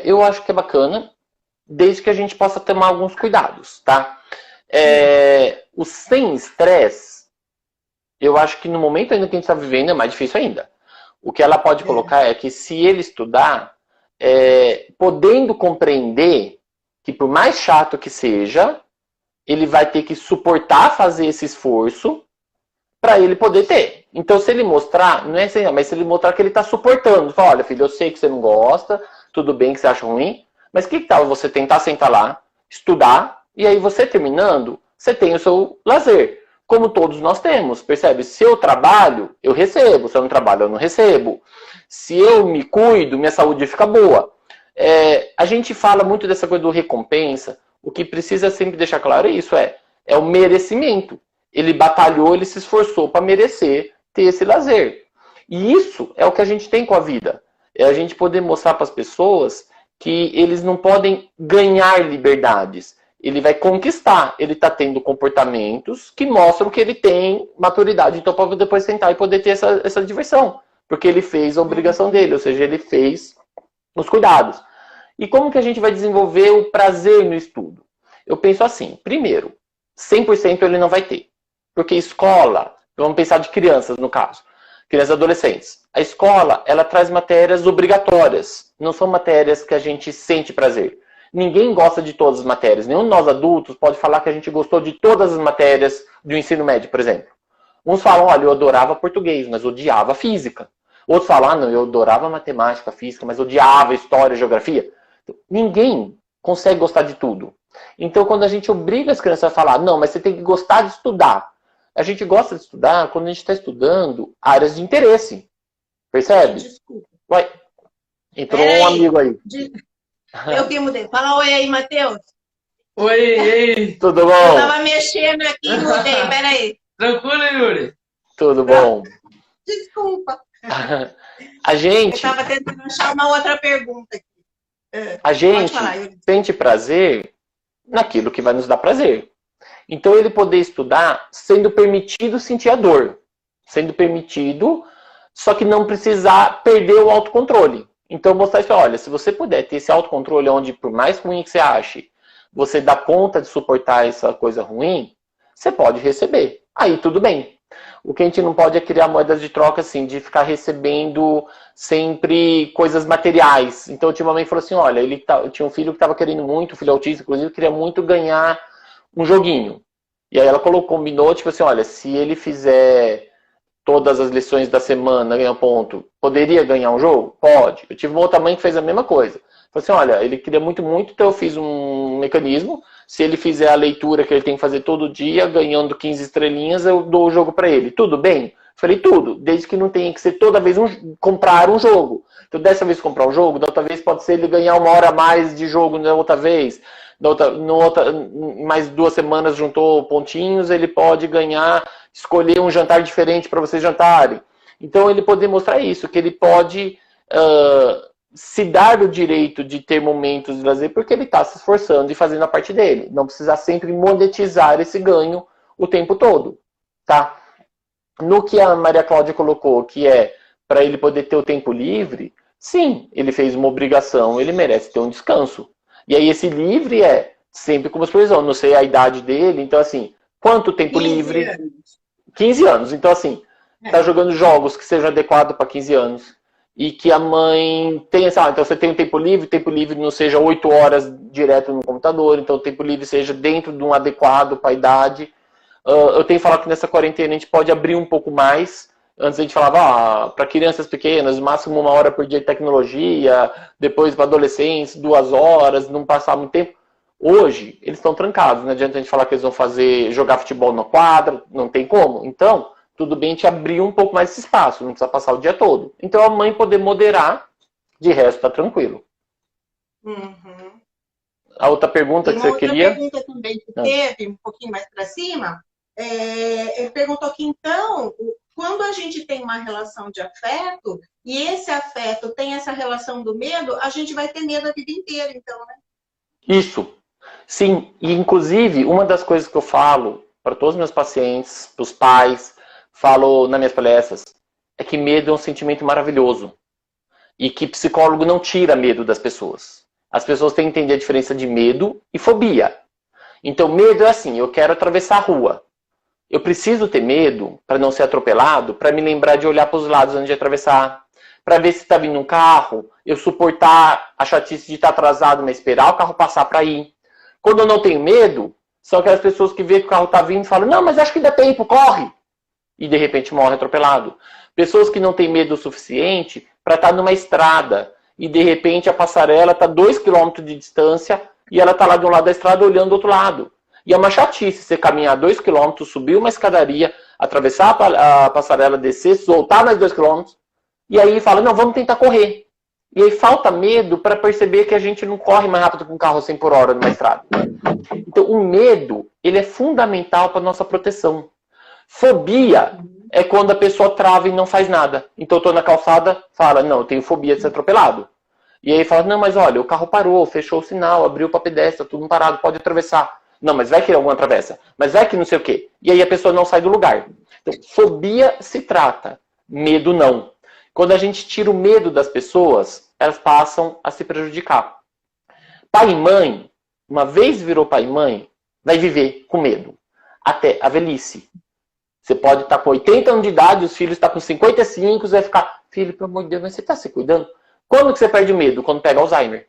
Speaker 2: eu acho que é bacana, desde que a gente possa tomar alguns cuidados, tá? O sem estresse, eu acho que no momento ainda que a gente está vivendo é mais difícil ainda. O que ela pode colocar é que se ele estudar, podendo compreender que por mais chato que seja, ele vai ter que suportar fazer esse esforço para ele poder ter. Então, se ele mostrar, não é assim, mas se ele mostrar que ele está suportando, fala, olha, filho, eu sei que você não gosta, tudo bem que você acha ruim, mas que tal você tentar sentar lá, estudar, e aí você terminando, você tem o seu lazer, como todos nós temos, percebe? Se eu trabalho, eu recebo, se eu não trabalho, eu não recebo. Se eu me cuido, minha saúde fica boa. A gente fala muito dessa coisa do recompensa, o que precisa sempre deixar claro é isso, é o merecimento. Ele batalhou, ele se esforçou para merecer ter esse lazer. E isso é o que a gente tem com a vida. É a gente poder mostrar para as pessoas que eles não podem ganhar liberdades. Ele vai conquistar. Ele está tendo comportamentos que mostram que ele tem maturidade. Então, para depois sentar e poder ter essa diversão. Porque ele fez a obrigação dele, ou seja, ele fez os cuidados. E como que a gente vai desenvolver o prazer no estudo? Eu penso assim, primeiro, 100% ele não vai ter. Porque escola, vamos pensar de crianças no caso, crianças e adolescentes. A escola, ela traz matérias obrigatórias, não são matérias que a gente sente prazer. Ninguém gosta de todas as matérias, nenhum de nós adultos pode falar que a gente gostou de todas as matérias do ensino médio, por exemplo. Uns falam, olha, eu adorava português, mas odiava física. Outros falam, não, eu adorava matemática, física, mas odiava história, geografia. Ninguém consegue gostar de tudo. Então, quando a gente obriga as crianças a falar, não, mas você tem que gostar de estudar. A gente gosta de estudar quando a gente está estudando áreas de interesse. Percebe?
Speaker 1: Desculpa.
Speaker 2: Ué, entrou um amigo aí.
Speaker 1: Eu que mudei. Fala oi aí, Matheus.
Speaker 3: Oi, ei.
Speaker 2: Tudo bom?
Speaker 1: Eu tava mexendo aqui e mudei, peraí.
Speaker 3: Tranquilo, Yuri?
Speaker 2: Tudo bom?
Speaker 1: Desculpa.
Speaker 2: A gente...
Speaker 1: Eu tava tentando achar uma outra pergunta aqui.
Speaker 2: A gente
Speaker 1: falar, Yuri.
Speaker 2: sente prazer naquilo que vai nos dar prazer. Então, ele poder estudar sendo permitido sentir a dor. Sendo permitido, só que não precisar perder o autocontrole. Então, mostrar isso, olha, se você puder ter esse autocontrole onde, por mais ruim que você ache, você dá conta de suportar essa coisa ruim, você pode receber. Aí, tudo bem. O que a gente não pode é criar moedas de troca, assim, de ficar recebendo sempre coisas materiais. Então, eu tinha uma mãe que falou assim, olha, eu tinha um filho que estava querendo muito, um filho autista, inclusive, queria muito ganhar um joguinho. E aí ela combinou, tipo assim, olha, se ele fizer todas as lições da semana, ganhar ponto, poderia ganhar um jogo? Pode. Eu tive uma outra mãe que fez a mesma coisa. Falei assim, olha, ele queria muito, então eu fiz um mecanismo, se ele fizer a leitura que ele tem que fazer todo dia, ganhando 15 estrelinhas, eu dou o jogo para ele. Tudo bem? Falei, tudo, desde que não tenha que ser toda vez comprar um jogo. Então, dessa vez comprar um jogo, da outra vez pode ser ele ganhar 1 hora a mais de jogo na outra vez. Mais 2 semanas juntou pontinhos, ele pode ganhar, escolher um jantar diferente para vocês jantarem. Então, ele poder mostrar isso, que ele pode se dar o direito de ter momentos de lazer, porque ele está se esforçando e fazendo a parte dele. Não precisar sempre monetizar esse ganho o tempo todo. Tá? No que a Maria Cláudia colocou, que é para ele poder ter o tempo livre, sim, ele fez uma obrigação, ele merece ter um descanso. E aí esse livre é sempre com uma supervisão. Não sei a idade dele, então assim, quanto tempo
Speaker 1: 15
Speaker 2: livre?
Speaker 1: anos.
Speaker 2: 15 anos. Então assim, tá jogando jogos que sejam adequados para 15 anos. E que a mãe tenha, então você tem um tempo livre não seja 8 horas direto no computador, então o tempo livre seja dentro de um adequado para a idade. Eu tenho falado que nessa quarentena a gente pode abrir um pouco mais. Antes a gente falava, para crianças pequenas, máximo 1 hora por dia de tecnologia, depois para adolescentes, 2 horas, não passar muito tempo. Hoje, eles estão trancados, não adianta a gente falar que eles vão jogar futebol na quadra, não tem como. Então, tudo bem a gente abrir um pouco mais esse espaço, não precisa passar o dia todo. Então, a mãe poder moderar, de resto, tá tranquilo.
Speaker 1: Uhum.
Speaker 2: A outra pergunta que você queria?
Speaker 1: Uma outra pergunta também que teve, um pouquinho mais para cima, ele perguntou que, então, quando a gente tem uma relação de afeto, e esse afeto tem essa relação do medo, a gente vai ter medo a vida inteira, então, né?
Speaker 2: Isso. Sim, e inclusive, uma das coisas que eu falo para todos os meus pacientes, para os pais, falo nas minhas palestras, é que medo é um sentimento maravilhoso. e que psicólogo não tira medo das pessoas. As pessoas têm que entender a diferença de medo e fobia. Então, medo é assim, eu quero atravessar a rua. Eu preciso ter medo para não ser atropelado, para me lembrar de olhar para os lados antes de atravessar, para ver se está vindo um carro, eu suportar a chatice de estar atrasado, mas esperar o carro passar para ir. Quando eu não tenho medo, são aquelas pessoas que vê que o carro está vindo e falam, não, mas acho que dá tempo, corre! E de repente morre atropelado. Pessoas que não têm medo o suficiente para estar numa estrada e de repente a passarela está 2 km de distância e ela está lá de um lado da estrada olhando do outro lado. E é uma chatice você caminhar 2 km, subir uma escadaria, atravessar a passarela, descer, voltar mais 2 km e aí fala, não, vamos tentar correr. E aí falta medo para perceber que a gente não corre mais rápido com um carro 100 por hora numa estrada. Então o medo, ele é fundamental para a nossa proteção. Fobia é quando a pessoa trava e não faz nada. Então eu estou na calçada, fala, não, eu tenho fobia de ser atropelado. E aí fala, não, mas olha, o carro parou, fechou o sinal, abriu para pedestre, tudo parado, pode atravessar. Não, mas vai que alguma atravessa. Mas vai que não sei o quê. E aí a pessoa não sai do lugar. Então, fobia se trata, medo não. Quando a gente tira o medo das pessoas, elas passam a se prejudicar. Pai e mãe, uma vez virou pai e mãe, vai viver com medo. Até a velhice. Você pode estar com 80 anos de idade, os filhos estão com 55, você vai ficar, filho, pelo amor de Deus, mas você está se cuidando? Quando que você perde o medo? Quando pega Alzheimer.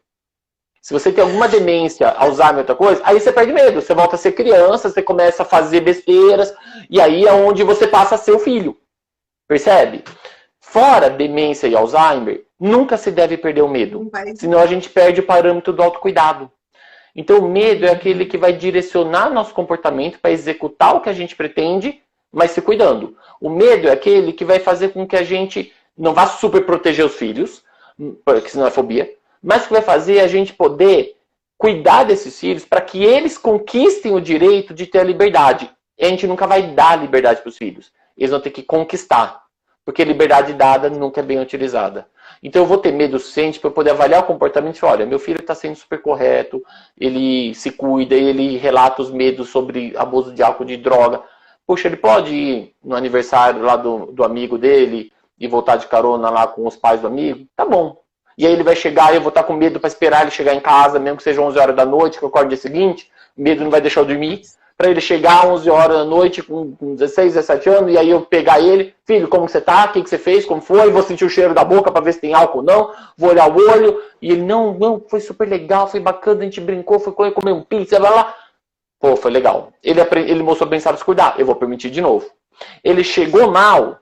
Speaker 2: Se você tem alguma demência, Alzheimer, outra coisa, aí você perde medo. Você volta a ser criança, você começa a fazer besteiras, e aí é onde você passa a ser o filho. Percebe? Fora demência e Alzheimer, nunca se deve perder o medo. Senão a gente perde o parâmetro do autocuidado. Então o medo é aquele que vai direcionar nosso comportamento para executar o que a gente pretende, mas se cuidando. O medo é aquele que vai fazer com que a gente não vá super proteger os filhos, porque senão é fobia, mas que vai fazer a gente poder cuidar desses filhos para que eles conquistem o direito de ter a liberdade. E a gente nunca vai dar liberdade para os filhos. Eles vão ter que conquistar. Porque liberdade dada nunca é bem utilizada. Então eu vou ter medo suficiente para poder avaliar o comportamento e falar, olha, meu filho está sendo super correto, ele se cuida, ele relata os medos sobre abuso de álcool, de droga. Puxa, ele pode ir no aniversário lá do amigo dele e voltar de carona lá com os pais do amigo? Tá bom. E aí ele vai chegar e eu vou estar com medo para esperar ele chegar em casa, mesmo que seja 11 horas da noite, que eu acordo no dia seguinte, o medo não vai deixar eu dormir. Para ele chegar às 11 horas da noite com 16, 17 anos, e aí eu pegar ele, filho, como você tá? O que você fez? Como foi? Vou sentir o cheiro da boca para ver se tem álcool ou não, vou olhar o olho, e ele, não, foi super legal, foi bacana, a gente brincou, foi comer um pizza, vai lá. Pô, foi legal. Ele mostrou bem sabe se cuidar, eu vou permitir de novo. Ele chegou mal,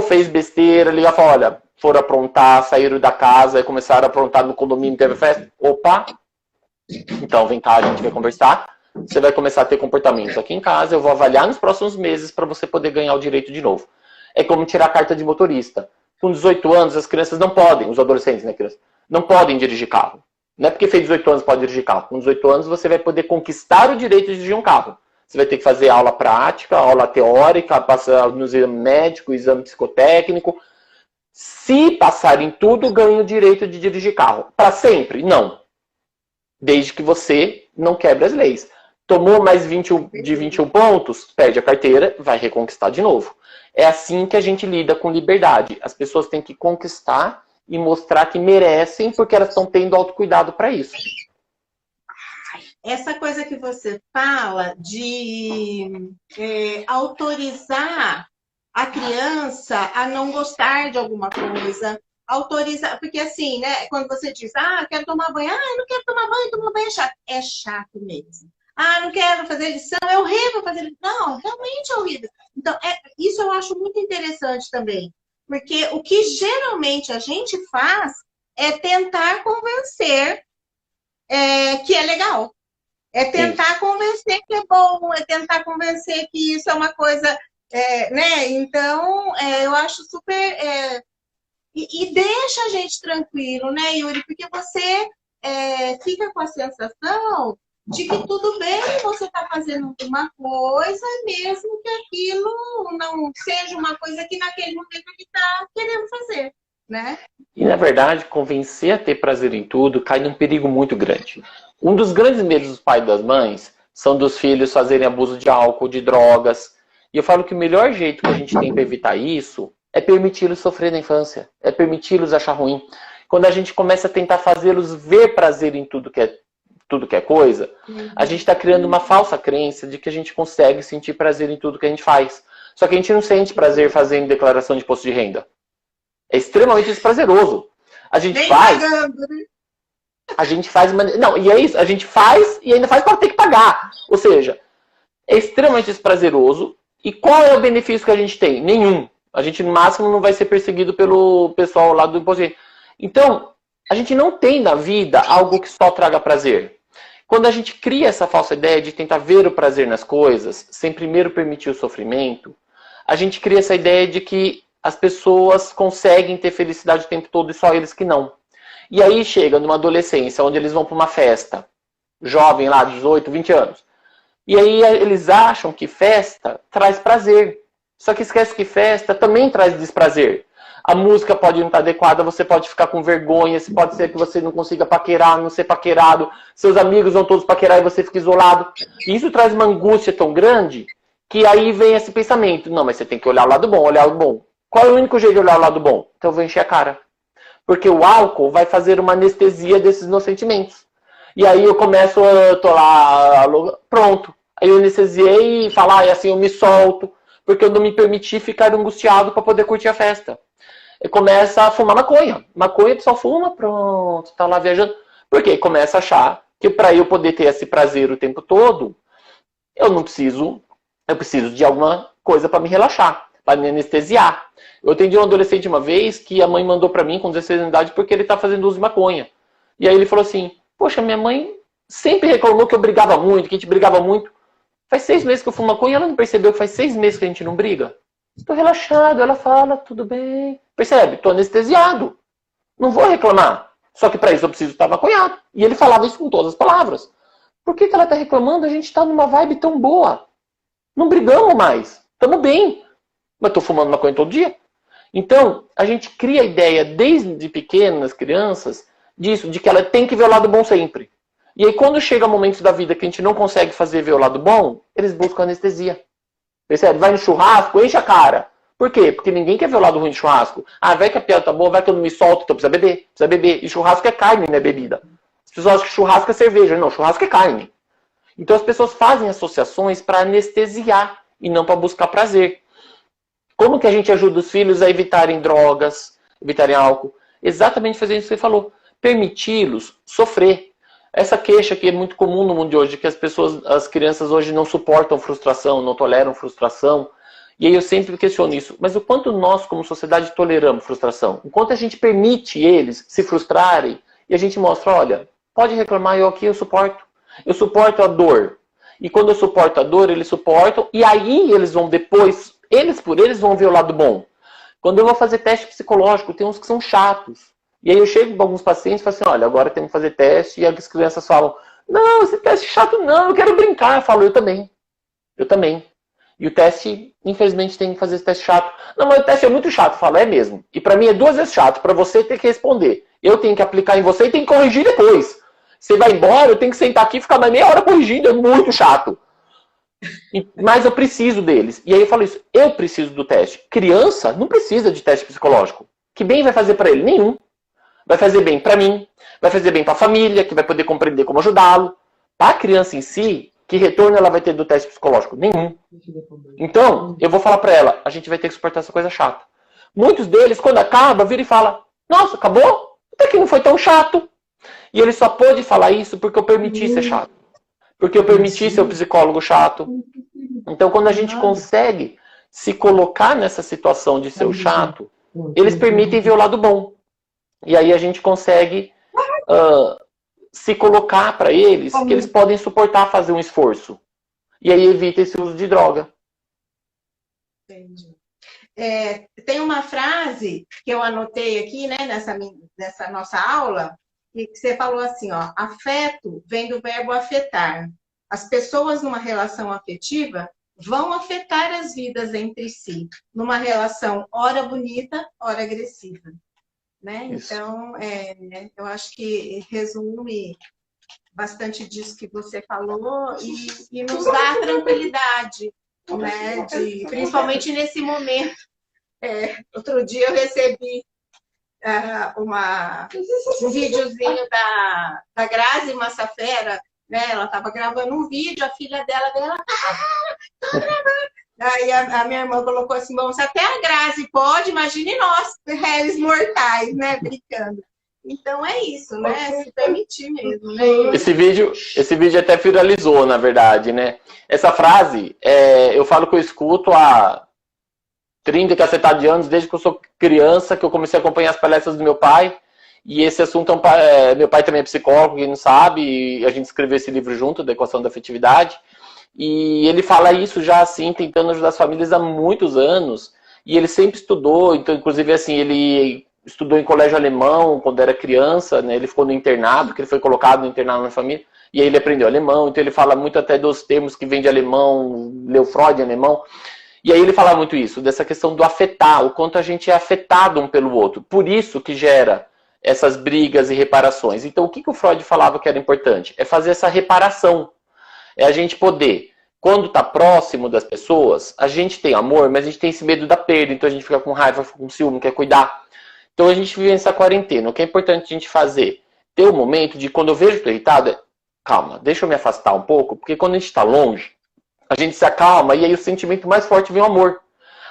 Speaker 2: fez besteira, liga e fala, olha, foram aprontar, saíram da casa, e começaram a aprontar no condomínio, teve festa. Opa! Então vem cá, a gente vai conversar. Você vai começar a ter comportamentos aqui em casa, eu vou avaliar nos próximos meses para você poder ganhar o direito de novo. É como tirar a carta de motorista. Com 18 anos, as crianças não podem, os adolescentes, né, crianças, não podem dirigir carro. Não é porque fez 18 anos pode dirigir carro. Com 18 anos você vai poder conquistar o direito de dirigir um carro. Você vai ter que fazer aula prática, aula teórica, passar no exame médico, exame psicotécnico. Se passar em tudo, ganha o direito de dirigir carro. Para sempre? Não. Desde que você não quebre as leis. Tomou mais de 21 pontos, perde a carteira, vai reconquistar de novo. É assim que a gente lida com liberdade. As pessoas têm que conquistar e mostrar que merecem, porque elas estão tendo autocuidado para isso.
Speaker 1: Essa coisa que você fala de autorizar a criança a não gostar de alguma coisa, autorizar, porque assim, né, quando você diz, quero tomar banho, eu não quero tomar banho é chato mesmo. Não quero fazer lição, é horrível fazer lição. Não, realmente é horrível. Então, isso eu acho muito interessante também. Porque o que geralmente a gente faz é tentar convencer que é legal. É tentar convencer que é bom, é tentar convencer que isso é uma coisa, né? Então, eu acho super... E deixa a gente tranquilo, né, Yuri? Porque você fica com a sensação de que tudo bem você está fazendo uma coisa, mesmo que aquilo não seja uma coisa que naquele momento ele está querendo fazer, né?
Speaker 2: E, na verdade, convencer a ter prazer em tudo cai num perigo muito grande. Um dos grandes medos dos pais e das mães são dos filhos fazerem abuso de álcool, de drogas. E eu falo que o melhor jeito que a gente tem para evitar isso É permiti-los sofrer na infância. É permiti-los achar ruim. Quando a gente começa a tentar fazê-los ver prazer em tudo que é coisa, a gente está criando uma falsa crença de que a gente consegue sentir prazer em tudo que a gente faz. Só que a gente não sente prazer fazendo declaração de imposto de renda. É extremamente desprazeroso. A gente faz... A gente faz... Não, e é isso. A gente faz e ainda faz para ter que pagar. Ou seja, é extremamente desprazeroso. E qual é o benefício que a gente tem? Nenhum. A gente, no máximo, não vai ser perseguido pelo pessoal lá do imposto de renda. Então, a gente não tem na vida algo que só traga prazer. Quando a gente cria essa falsa ideia de tentar ver o prazer nas coisas, sem primeiro permitir o sofrimento, a gente cria essa ideia de que as pessoas conseguem ter felicidade o tempo todo e só eles que não. E aí chega numa adolescência, onde eles vão para uma festa, jovem lá, 18, 20 anos. E aí eles acham que festa traz prazer. Só que esquece que festa também traz desprazer. A música pode não estar adequada, você pode ficar com vergonha, pode ser que você não consiga paquerar, não ser paquerado, seus amigos vão todos paquerar e você fica isolado. E isso traz uma angústia tão grande que aí vem esse pensamento. Não, mas você tem que olhar o lado bom, olhar o bom. Qual é o único jeito de olhar o lado bom? Então eu vou encher a cara. Porque o álcool vai fazer uma anestesia desses meus sentimentos. E aí eu começo, eu tô lá, pronto. Aí eu anestesiei e falar, e assim eu me solto, porque eu não me permiti ficar angustiado para poder curtir a festa. E começa a fumar maconha. Maconha, o pessoal fuma, pronto, tá lá viajando. Por quê? Começa a achar que para eu poder ter esse prazer o tempo todo, eu preciso de alguma coisa para me relaxar, para me anestesiar. Eu atendi um adolescente uma vez que a mãe mandou para mim com 16 anos de idade porque ele tá fazendo uso de maconha. E aí ele falou assim, poxa, minha mãe sempre reclamou que eu brigava muito, que a gente brigava muito. Faz 6 meses que eu fumo maconha e ela não percebeu que faz 6 meses que a gente não briga? Estou relaxado, ela fala, tudo bem. Percebe? Estou anestesiado. Não vou reclamar. Só que para isso eu preciso estar maconhado. E ele falava isso com todas as palavras. Por que ela está reclamando? A gente está numa vibe tão boa. Não brigamos mais. Estamos bem. Mas estou fumando maconha todo dia. Então, a gente cria a ideia, desde pequenas crianças, disso, de que ela tem que ver o lado bom sempre. E aí, quando chega momentos da vida que a gente não consegue fazer ver o lado bom, eles buscam anestesia. Percebe? Vai no churrasco, enche a cara. Por quê? Porque ninguém quer ver o lado ruim de churrasco. Ah, vai que a piada tá boa, vai que eu não me solto, então precisa beber. Precisa beber. E churrasco é carne, não é bebida. As pessoas acham que churrasco é cerveja. Não, churrasco é carne. Então as pessoas fazem associações para anestesiar e não para buscar prazer. Como que a gente ajuda os filhos a evitarem drogas, evitarem álcool? Exatamente fazendo isso que você falou. Permiti-los sofrer. Essa queixa que é muito comum no mundo de hoje, que as crianças hoje não suportam frustração, não toleram frustração. E aí eu sempre questiono isso. Mas o quanto nós, como sociedade, toleramos frustração? O quanto a gente permite eles se frustrarem e a gente mostra, olha, pode reclamar, eu aqui eu suporto. Eu suporto a dor. E quando eu suporto a dor, eles suportam. E aí eles vão depois, eles por eles vão ver o lado bom. Quando eu vou fazer teste psicológico, tem uns que são chatos. E aí eu chego com alguns pacientes e falo assim, olha, agora temos que fazer teste. E as crianças falam, não, esse teste é chato não, eu quero brincar. Eu falo, eu também. Eu também. E o teste, infelizmente, tem que fazer esse teste chato. Não, mas o teste é muito chato. Eu falo, é mesmo. E pra mim é 2 vezes chato, pra você ter que responder. Eu tenho que aplicar em você e tenho que corrigir depois. Você vai embora, eu tenho que sentar aqui e ficar mais meia hora corrigindo. É muito chato. Mas eu preciso deles. E aí eu falo isso, eu preciso do teste. Criança não precisa de teste psicológico. Que bem vai fazer pra ele? Nenhum. Vai fazer bem pra mim, vai fazer bem pra família, que vai poder compreender como ajudá-lo. Para a criança em si, que retorno ela vai ter do teste psicológico? Nenhum. Então, eu vou falar pra ela, a gente vai ter que suportar essa coisa chata. Muitos deles, quando acaba, viram e falam, nossa, acabou? Até que não foi tão chato. E ele só pôde falar isso porque eu permiti ser chato. Porque eu permiti ser o psicólogo chato. Então, quando a gente consegue se colocar nessa situação de ser o chato, eles permitem ver o lado bom. E aí a gente consegue se colocar para eles que eles podem suportar fazer um esforço. E aí evita esse uso de droga.
Speaker 1: Entendi. Tem uma frase que eu anotei aqui, né, nessa nossa aula, que você falou assim, ó, afeto vem do verbo afetar. As pessoas numa relação afetiva vão afetar as vidas entre si, numa relação ora bonita, ora agressiva. Né? Então, eu acho que resume bastante disso que você falou e nos dá tranquilidade, né? Principalmente nesse momento Outro dia eu recebi um videozinho da Grazi Massafera, né? Ela estava gravando um vídeo, a filha dela veio, ela, tô gravando. Aí a minha irmã colocou assim, bom, se até a Grazi pode, imagine nós, réis mortais, né, brincando. Então é isso, né? Se permitir mesmo, né?
Speaker 2: Esse vídeo até viralizou, na verdade, né? Essa frase, eu falo que eu escuto há 30 e cacetada de anos, desde que eu sou criança, que eu comecei a acompanhar as palestras do meu pai. E esse assunto, meu pai também é psicólogo, quem não sabe, e a gente escreveu esse livro junto, da Equação da Afetividade. E ele fala isso já assim, tentando ajudar as famílias há muitos anos. E ele sempre estudou, então, inclusive, assim, ele estudou em colégio alemão quando era criança, né? Ele ficou no internado, que ele foi colocado no internado na família, e aí ele aprendeu alemão, então ele fala muito até dos termos que vem de alemão, leu Freud em alemão. E aí ele fala muito isso, dessa questão do afetar, o quanto a gente é afetado um pelo outro. Por isso que gera essas brigas e reparações. Então o que o Freud falava que era importante? É fazer essa reparação. É a gente poder, quando está próximo das pessoas, a gente tem amor, mas a gente tem esse medo da perda, então a gente fica com raiva, fica com ciúme, quer cuidar. Então a gente vive nessa quarentena. O que é importante a gente fazer? Ter o momento de, quando eu vejo que estou irritado, calma, deixa eu me afastar um pouco, porque quando a gente está longe, a gente se acalma e aí o sentimento mais forte vem o amor.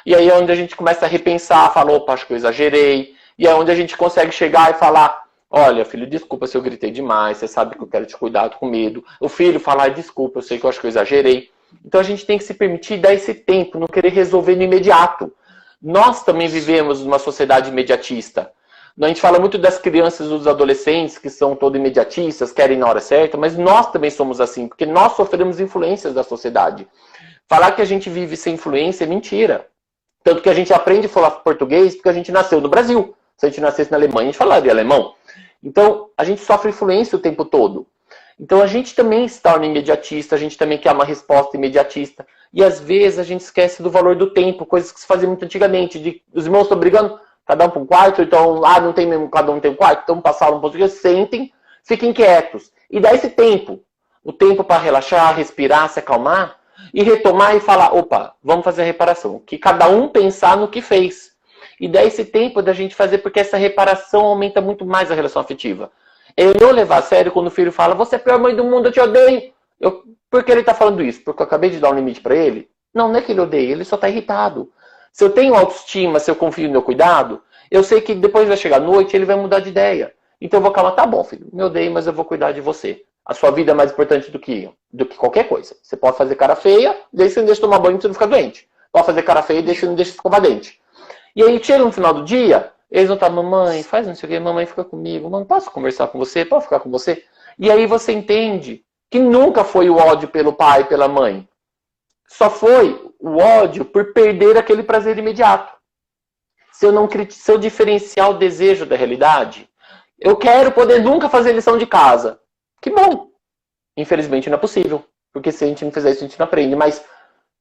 Speaker 2: E aí é onde a gente começa a repensar, fala, opa, acho que eu exagerei. E é onde a gente consegue chegar e falar, olha, filho, desculpa se eu gritei demais, você sabe que eu quero te cuidar, eu tô com medo. O filho falar, desculpa, eu sei que eu acho que eu exagerei. Então a gente tem que se permitir dar esse tempo, não querer resolver no imediato. Nós também vivemos numa sociedade imediatista. A gente fala muito das crianças e dos adolescentes que são todo imediatistas, querem na hora certa, mas nós também somos assim, porque nós sofremos influências da sociedade. Falar que a gente vive sem influência é mentira. Tanto que a gente aprende a falar português porque a gente nasceu no Brasil. Se a gente nascesse na Alemanha, a gente falaria alemão. Então, a gente sofre influência o tempo todo. Então, a gente também se torna imediatista, a gente também quer uma resposta imediatista. E, às vezes, a gente esquece do valor do tempo, coisas que se faziam muito antigamente. Os irmãos estão brigando, cada um para um quarto, então, não tem mesmo, cada um tem um quarto, então passaram um pouquinho, sentem, fiquem quietos. E dá esse tempo, o tempo para relaxar, respirar, se acalmar, e retomar e falar, opa, vamos fazer a reparação. Que cada um pensar no que fez. E dá esse tempo da gente fazer, porque essa reparação aumenta muito mais a relação afetiva. Eu não levar a sério quando o filho fala, você é a pior mãe do mundo, eu te odeio. Por que ele está falando isso? Porque eu acabei de dar um limite para ele? Não, não é que ele odeia, ele só está irritado. Se eu tenho autoestima, se eu confio no meu cuidado, eu sei que depois vai chegar a noite e ele vai mudar de ideia. Então eu vou falar, tá bom, filho, me odeio, mas eu vou cuidar de você. A sua vida é mais importante do que qualquer coisa. Você pode fazer cara feia, desde que você não deixa tomar banho para você não ficar doente. Pode fazer cara feia, desde que você não deixa escovar dente. E aí chega no final do dia, eles vão estar, mamãe, faz não sei o que, mamãe fica comigo, mamãe, posso conversar com você? Posso ficar com você? E aí você entende que nunca foi o ódio pelo pai, pela mãe. Só foi o ódio por perder aquele prazer imediato. Se eu diferenciar o desejo da realidade, eu quero poder nunca fazer lição de casa. Que bom. Infelizmente não é possível, porque se a gente não fizer isso, a gente não aprende. Mas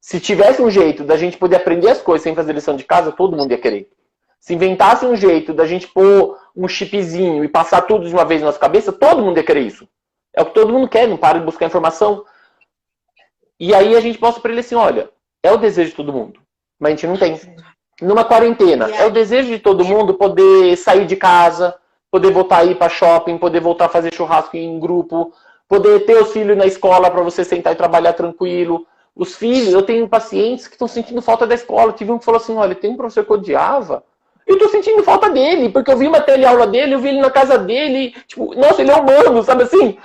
Speaker 2: se tivesse um jeito da gente poder aprender as coisas sem fazer lição de casa, todo mundo ia querer. Se inventasse um jeito da gente pôr um chipzinho e passar tudo de uma vez na nossa cabeça, todo mundo ia querer isso. É o que todo mundo quer, não para de buscar informação. E aí a gente mostra para ele assim, olha, é o desejo de todo mundo, mas a gente não tem. Numa quarentena, é o desejo de todo mundo poder sair de casa, poder voltar a ir para shopping, poder voltar a fazer churrasco em grupo, poder ter os filhos na escola para você sentar e trabalhar tranquilo. Os filhos, eu tenho pacientes que estão sentindo falta da escola. Tive um que falou assim, olha, tem um professor que eu odiava, eu tô sentindo falta dele, porque eu vi uma teleaula dele, eu vi ele na casa dele, tipo, nossa, ele é humano, sabe assim?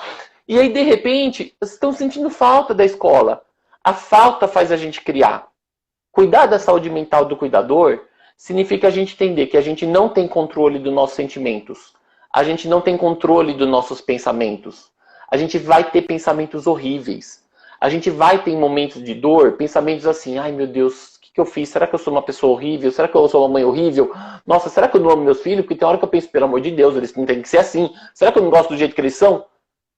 Speaker 2: E aí, de repente, vocês estão sentindo falta da escola. A falta faz a gente criar. Cuidar da saúde mental do cuidador significa a gente entender que a gente não tem controle dos nossos sentimentos. A gente não tem controle dos nossos pensamentos. A gente vai ter pensamentos horríveis. A gente vai ter momentos de dor, pensamentos assim, ai meu Deus, o que eu fiz? Será que eu sou uma pessoa horrível? Será que eu sou uma mãe horrível? Nossa, será que eu não amo meus filhos? Porque tem hora que eu penso, pelo amor de Deus, eles não têm que ser assim. Será que eu não gosto do jeito que eles são?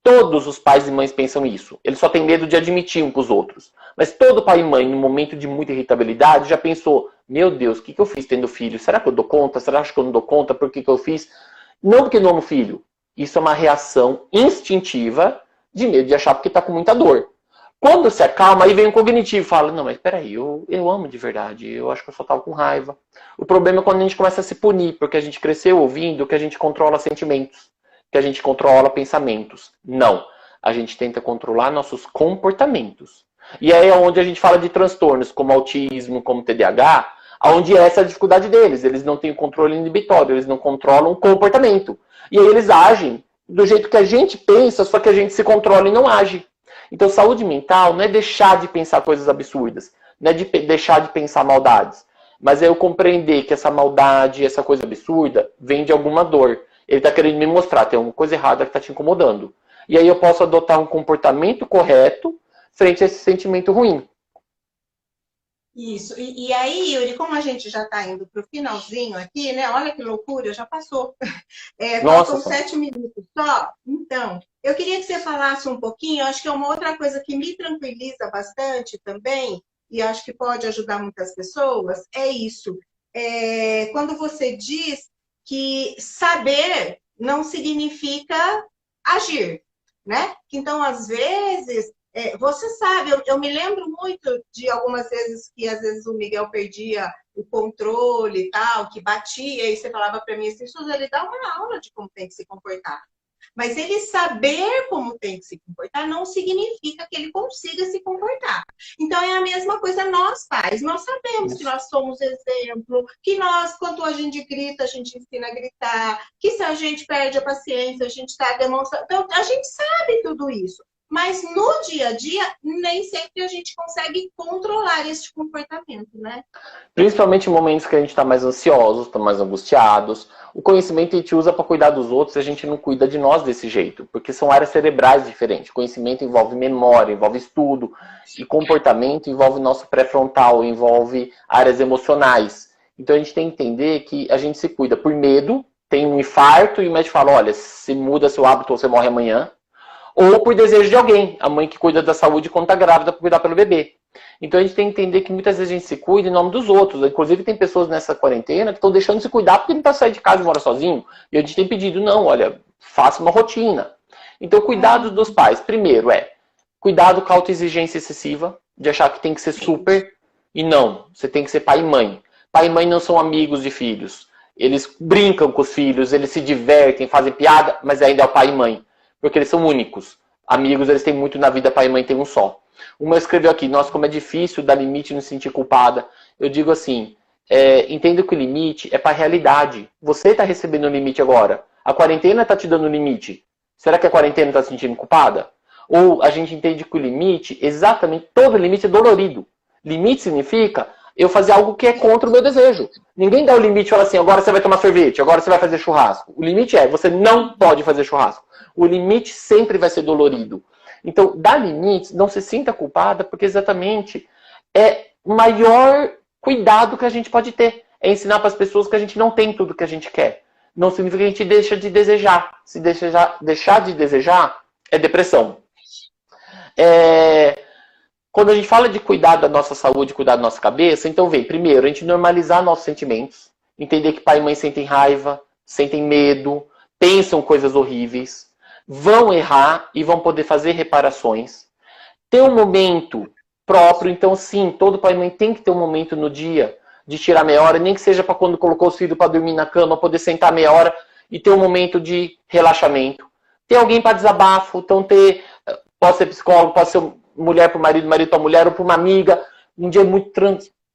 Speaker 2: Todos os pais e mães pensam isso. Eles só têm medo de admitir um com os outros. Mas todo pai e mãe, no momento de muita irritabilidade, já pensou, meu Deus, o que eu fiz tendo filho? Será que eu dou conta? Será que eu não dou conta? Por que eu fiz? Não porque não amo filho. Isso é uma reação instintiva de medo de achar porque está com muita dor. Quando se acalma, aí vem o cognitivo e fala, não, mas peraí, eu amo de verdade, eu acho que eu só tava com raiva. O problema é quando a gente começa a se punir, porque a gente cresceu ouvindo que a gente controla sentimentos, que a gente controla pensamentos. Não, a gente tenta controlar nossos comportamentos. E aí é onde a gente fala de transtornos, como autismo, como TDAH, onde é essa a dificuldade deles. Eles não têm o controle inibitório, eles não controlam o comportamento. E aí eles agem do jeito que a gente pensa, só que a gente se controla e não age. Então, saúde mental não é deixar de pensar coisas absurdas, não é de deixar de pensar maldades, mas é eu compreender que essa maldade, essa coisa absurda, vem de alguma dor. Ele está querendo me mostrar, tem alguma coisa errada que está te incomodando. E aí eu posso adotar um comportamento correto frente a esse sentimento ruim.
Speaker 1: Isso. E aí, Yuri, como a gente já está indo para o finalzinho aqui, né? Olha que loucura, já passou. Faltam 7 minutos só. Então, eu queria que você falasse um pouquinho, acho que é uma outra coisa que me tranquiliza bastante também, e acho que pode ajudar muitas pessoas, é isso. Quando você diz que saber não significa agir, né? Então, às vezes, você sabe, eu me lembro muito de algumas vezes que às vezes o Miguel perdia o controle e tal, que batia, e você falava para mim assim, Suzy, ele dá uma aula de como tem que se comportar. Mas ele saber como tem que se comportar não significa que ele consiga se comportar. Então é a mesma coisa nós pais. Nós sabemos que nós somos exemplo, que nós, quando a gente grita, a gente ensina a gritar, que se a gente perde a paciência, a gente está demonstrando. Então, a gente sabe tudo isso. Mas no dia a dia, nem sempre a gente consegue controlar esse comportamento, né?
Speaker 2: Principalmente em momentos que a gente está mais ansiosos, está mais angustiados. O conhecimento a gente usa para cuidar dos outros e a gente não cuida de nós desse jeito, porque são áreas cerebrais diferentes. O conhecimento envolve memória, envolve estudo, e comportamento envolve nosso pré-frontal, envolve áreas emocionais. Então a gente tem que entender que a gente se cuida por medo, tem um infarto e o médico fala, olha, se muda seu hábito ou você morre amanhã. Ou por desejo de alguém, a mãe que cuida da saúde quando está grávida para cuidar pelo bebê. Então a gente tem que entender que muitas vezes a gente se cuida em nome dos outros. Inclusive tem pessoas nessa quarentena que estão deixando de se cuidar porque não está saindo de casa e mora sozinho. E a gente tem pedido, não, olha, faça uma rotina. Então cuidado dos pais. Primeiro cuidado com a autoexigência excessiva, de achar que tem que ser super. E não, você tem que ser pai e mãe. Pai e mãe não são amigos de filhos. Eles brincam com os filhos, eles se divertem, fazem piada, mas ainda é o pai e mãe. Porque eles são únicos. Amigos, eles têm muito na vida, pai e mãe tem um só. Uma escreveu aqui, nossa, como é difícil dar limite e não se sentir culpada. Eu digo assim, entenda que o limite é para a realidade. Você está recebendo o limite agora. A quarentena está te dando o limite. Será que a quarentena está se sentindo culpada? Ou a gente entende que o limite, exatamente, todo limite é dolorido. Limite significa eu fazer algo que é contra o meu desejo. Ninguém dá o limite e fala assim, agora você vai tomar sorvete, agora você vai fazer churrasco. O limite você não pode fazer churrasco. O limite sempre vai ser dolorido. Então, dar limites, não se sinta culpada, porque exatamente é o maior cuidado que a gente pode ter. É ensinar para as pessoas que a gente não tem tudo que a gente quer. Não significa que a gente deixa de desejar. Se deixar de desejar, é depressão. Quando a gente fala de cuidar da nossa saúde, cuidar da nossa cabeça, então vem, primeiro, a gente normalizar nossos sentimentos. Entender que pai e mãe sentem raiva, sentem medo, pensam coisas horríveis. Vão errar e vão poder fazer reparações. Ter um momento próprio, então sim, todo pai e mãe tem que ter um momento no dia de tirar meia hora, nem que seja para quando colocou os filhos para dormir na cama, poder sentar meia hora e ter um momento de relaxamento. Ter alguém para desabafo, então pode ser psicólogo, pode ser mulher para o marido, marido para a mulher, ou para uma amiga, um dia muito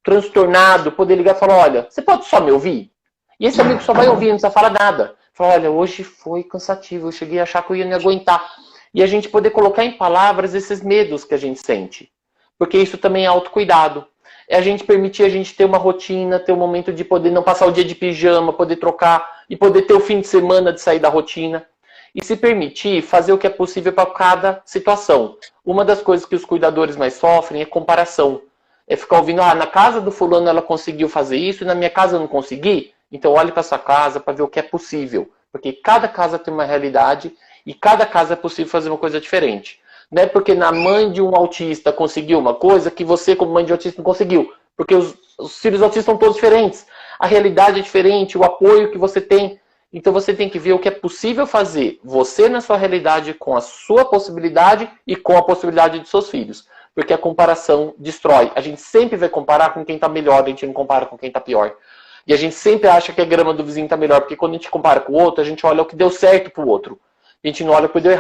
Speaker 2: transtornado, poder ligar e falar, olha, você pode só me ouvir? E esse amigo só vai ouvir, não precisa falar nada. Fala, olha, hoje foi cansativo, eu cheguei a achar que eu ia me aguentar. E a gente poder colocar em palavras esses medos que a gente sente. Porque isso também é autocuidado. É a gente permitir a gente ter uma rotina, ter um momento de poder não passar o dia de pijama, poder trocar e poder ter o fim de semana de sair da rotina. E se permitir fazer o que é possível para cada situação. Uma das coisas que os cuidadores mais sofrem é comparação. É ficar ouvindo, na casa do fulano ela conseguiu fazer isso e na minha casa eu não consegui. Então olhe para sua casa para ver o que é possível. Porque cada casa tem uma realidade e cada casa é possível fazer uma coisa diferente. Não é porque na mãe de um autista conseguiu uma coisa que você, como mãe de autista, não conseguiu. Porque os filhos autistas são todos diferentes. A realidade é diferente, o apoio que você tem. Então você tem que ver o que é possível fazer. Você na sua realidade com a sua possibilidade e com a possibilidade de seus filhos. Porque a comparação destrói. A gente sempre vai comparar com quem está melhor, a gente não compara com quem está pior. E a gente sempre acha que a grama do vizinho está melhor, porque quando a gente compara com o outro, a gente olha o que deu certo para o outro. A gente não olha o que deu errado.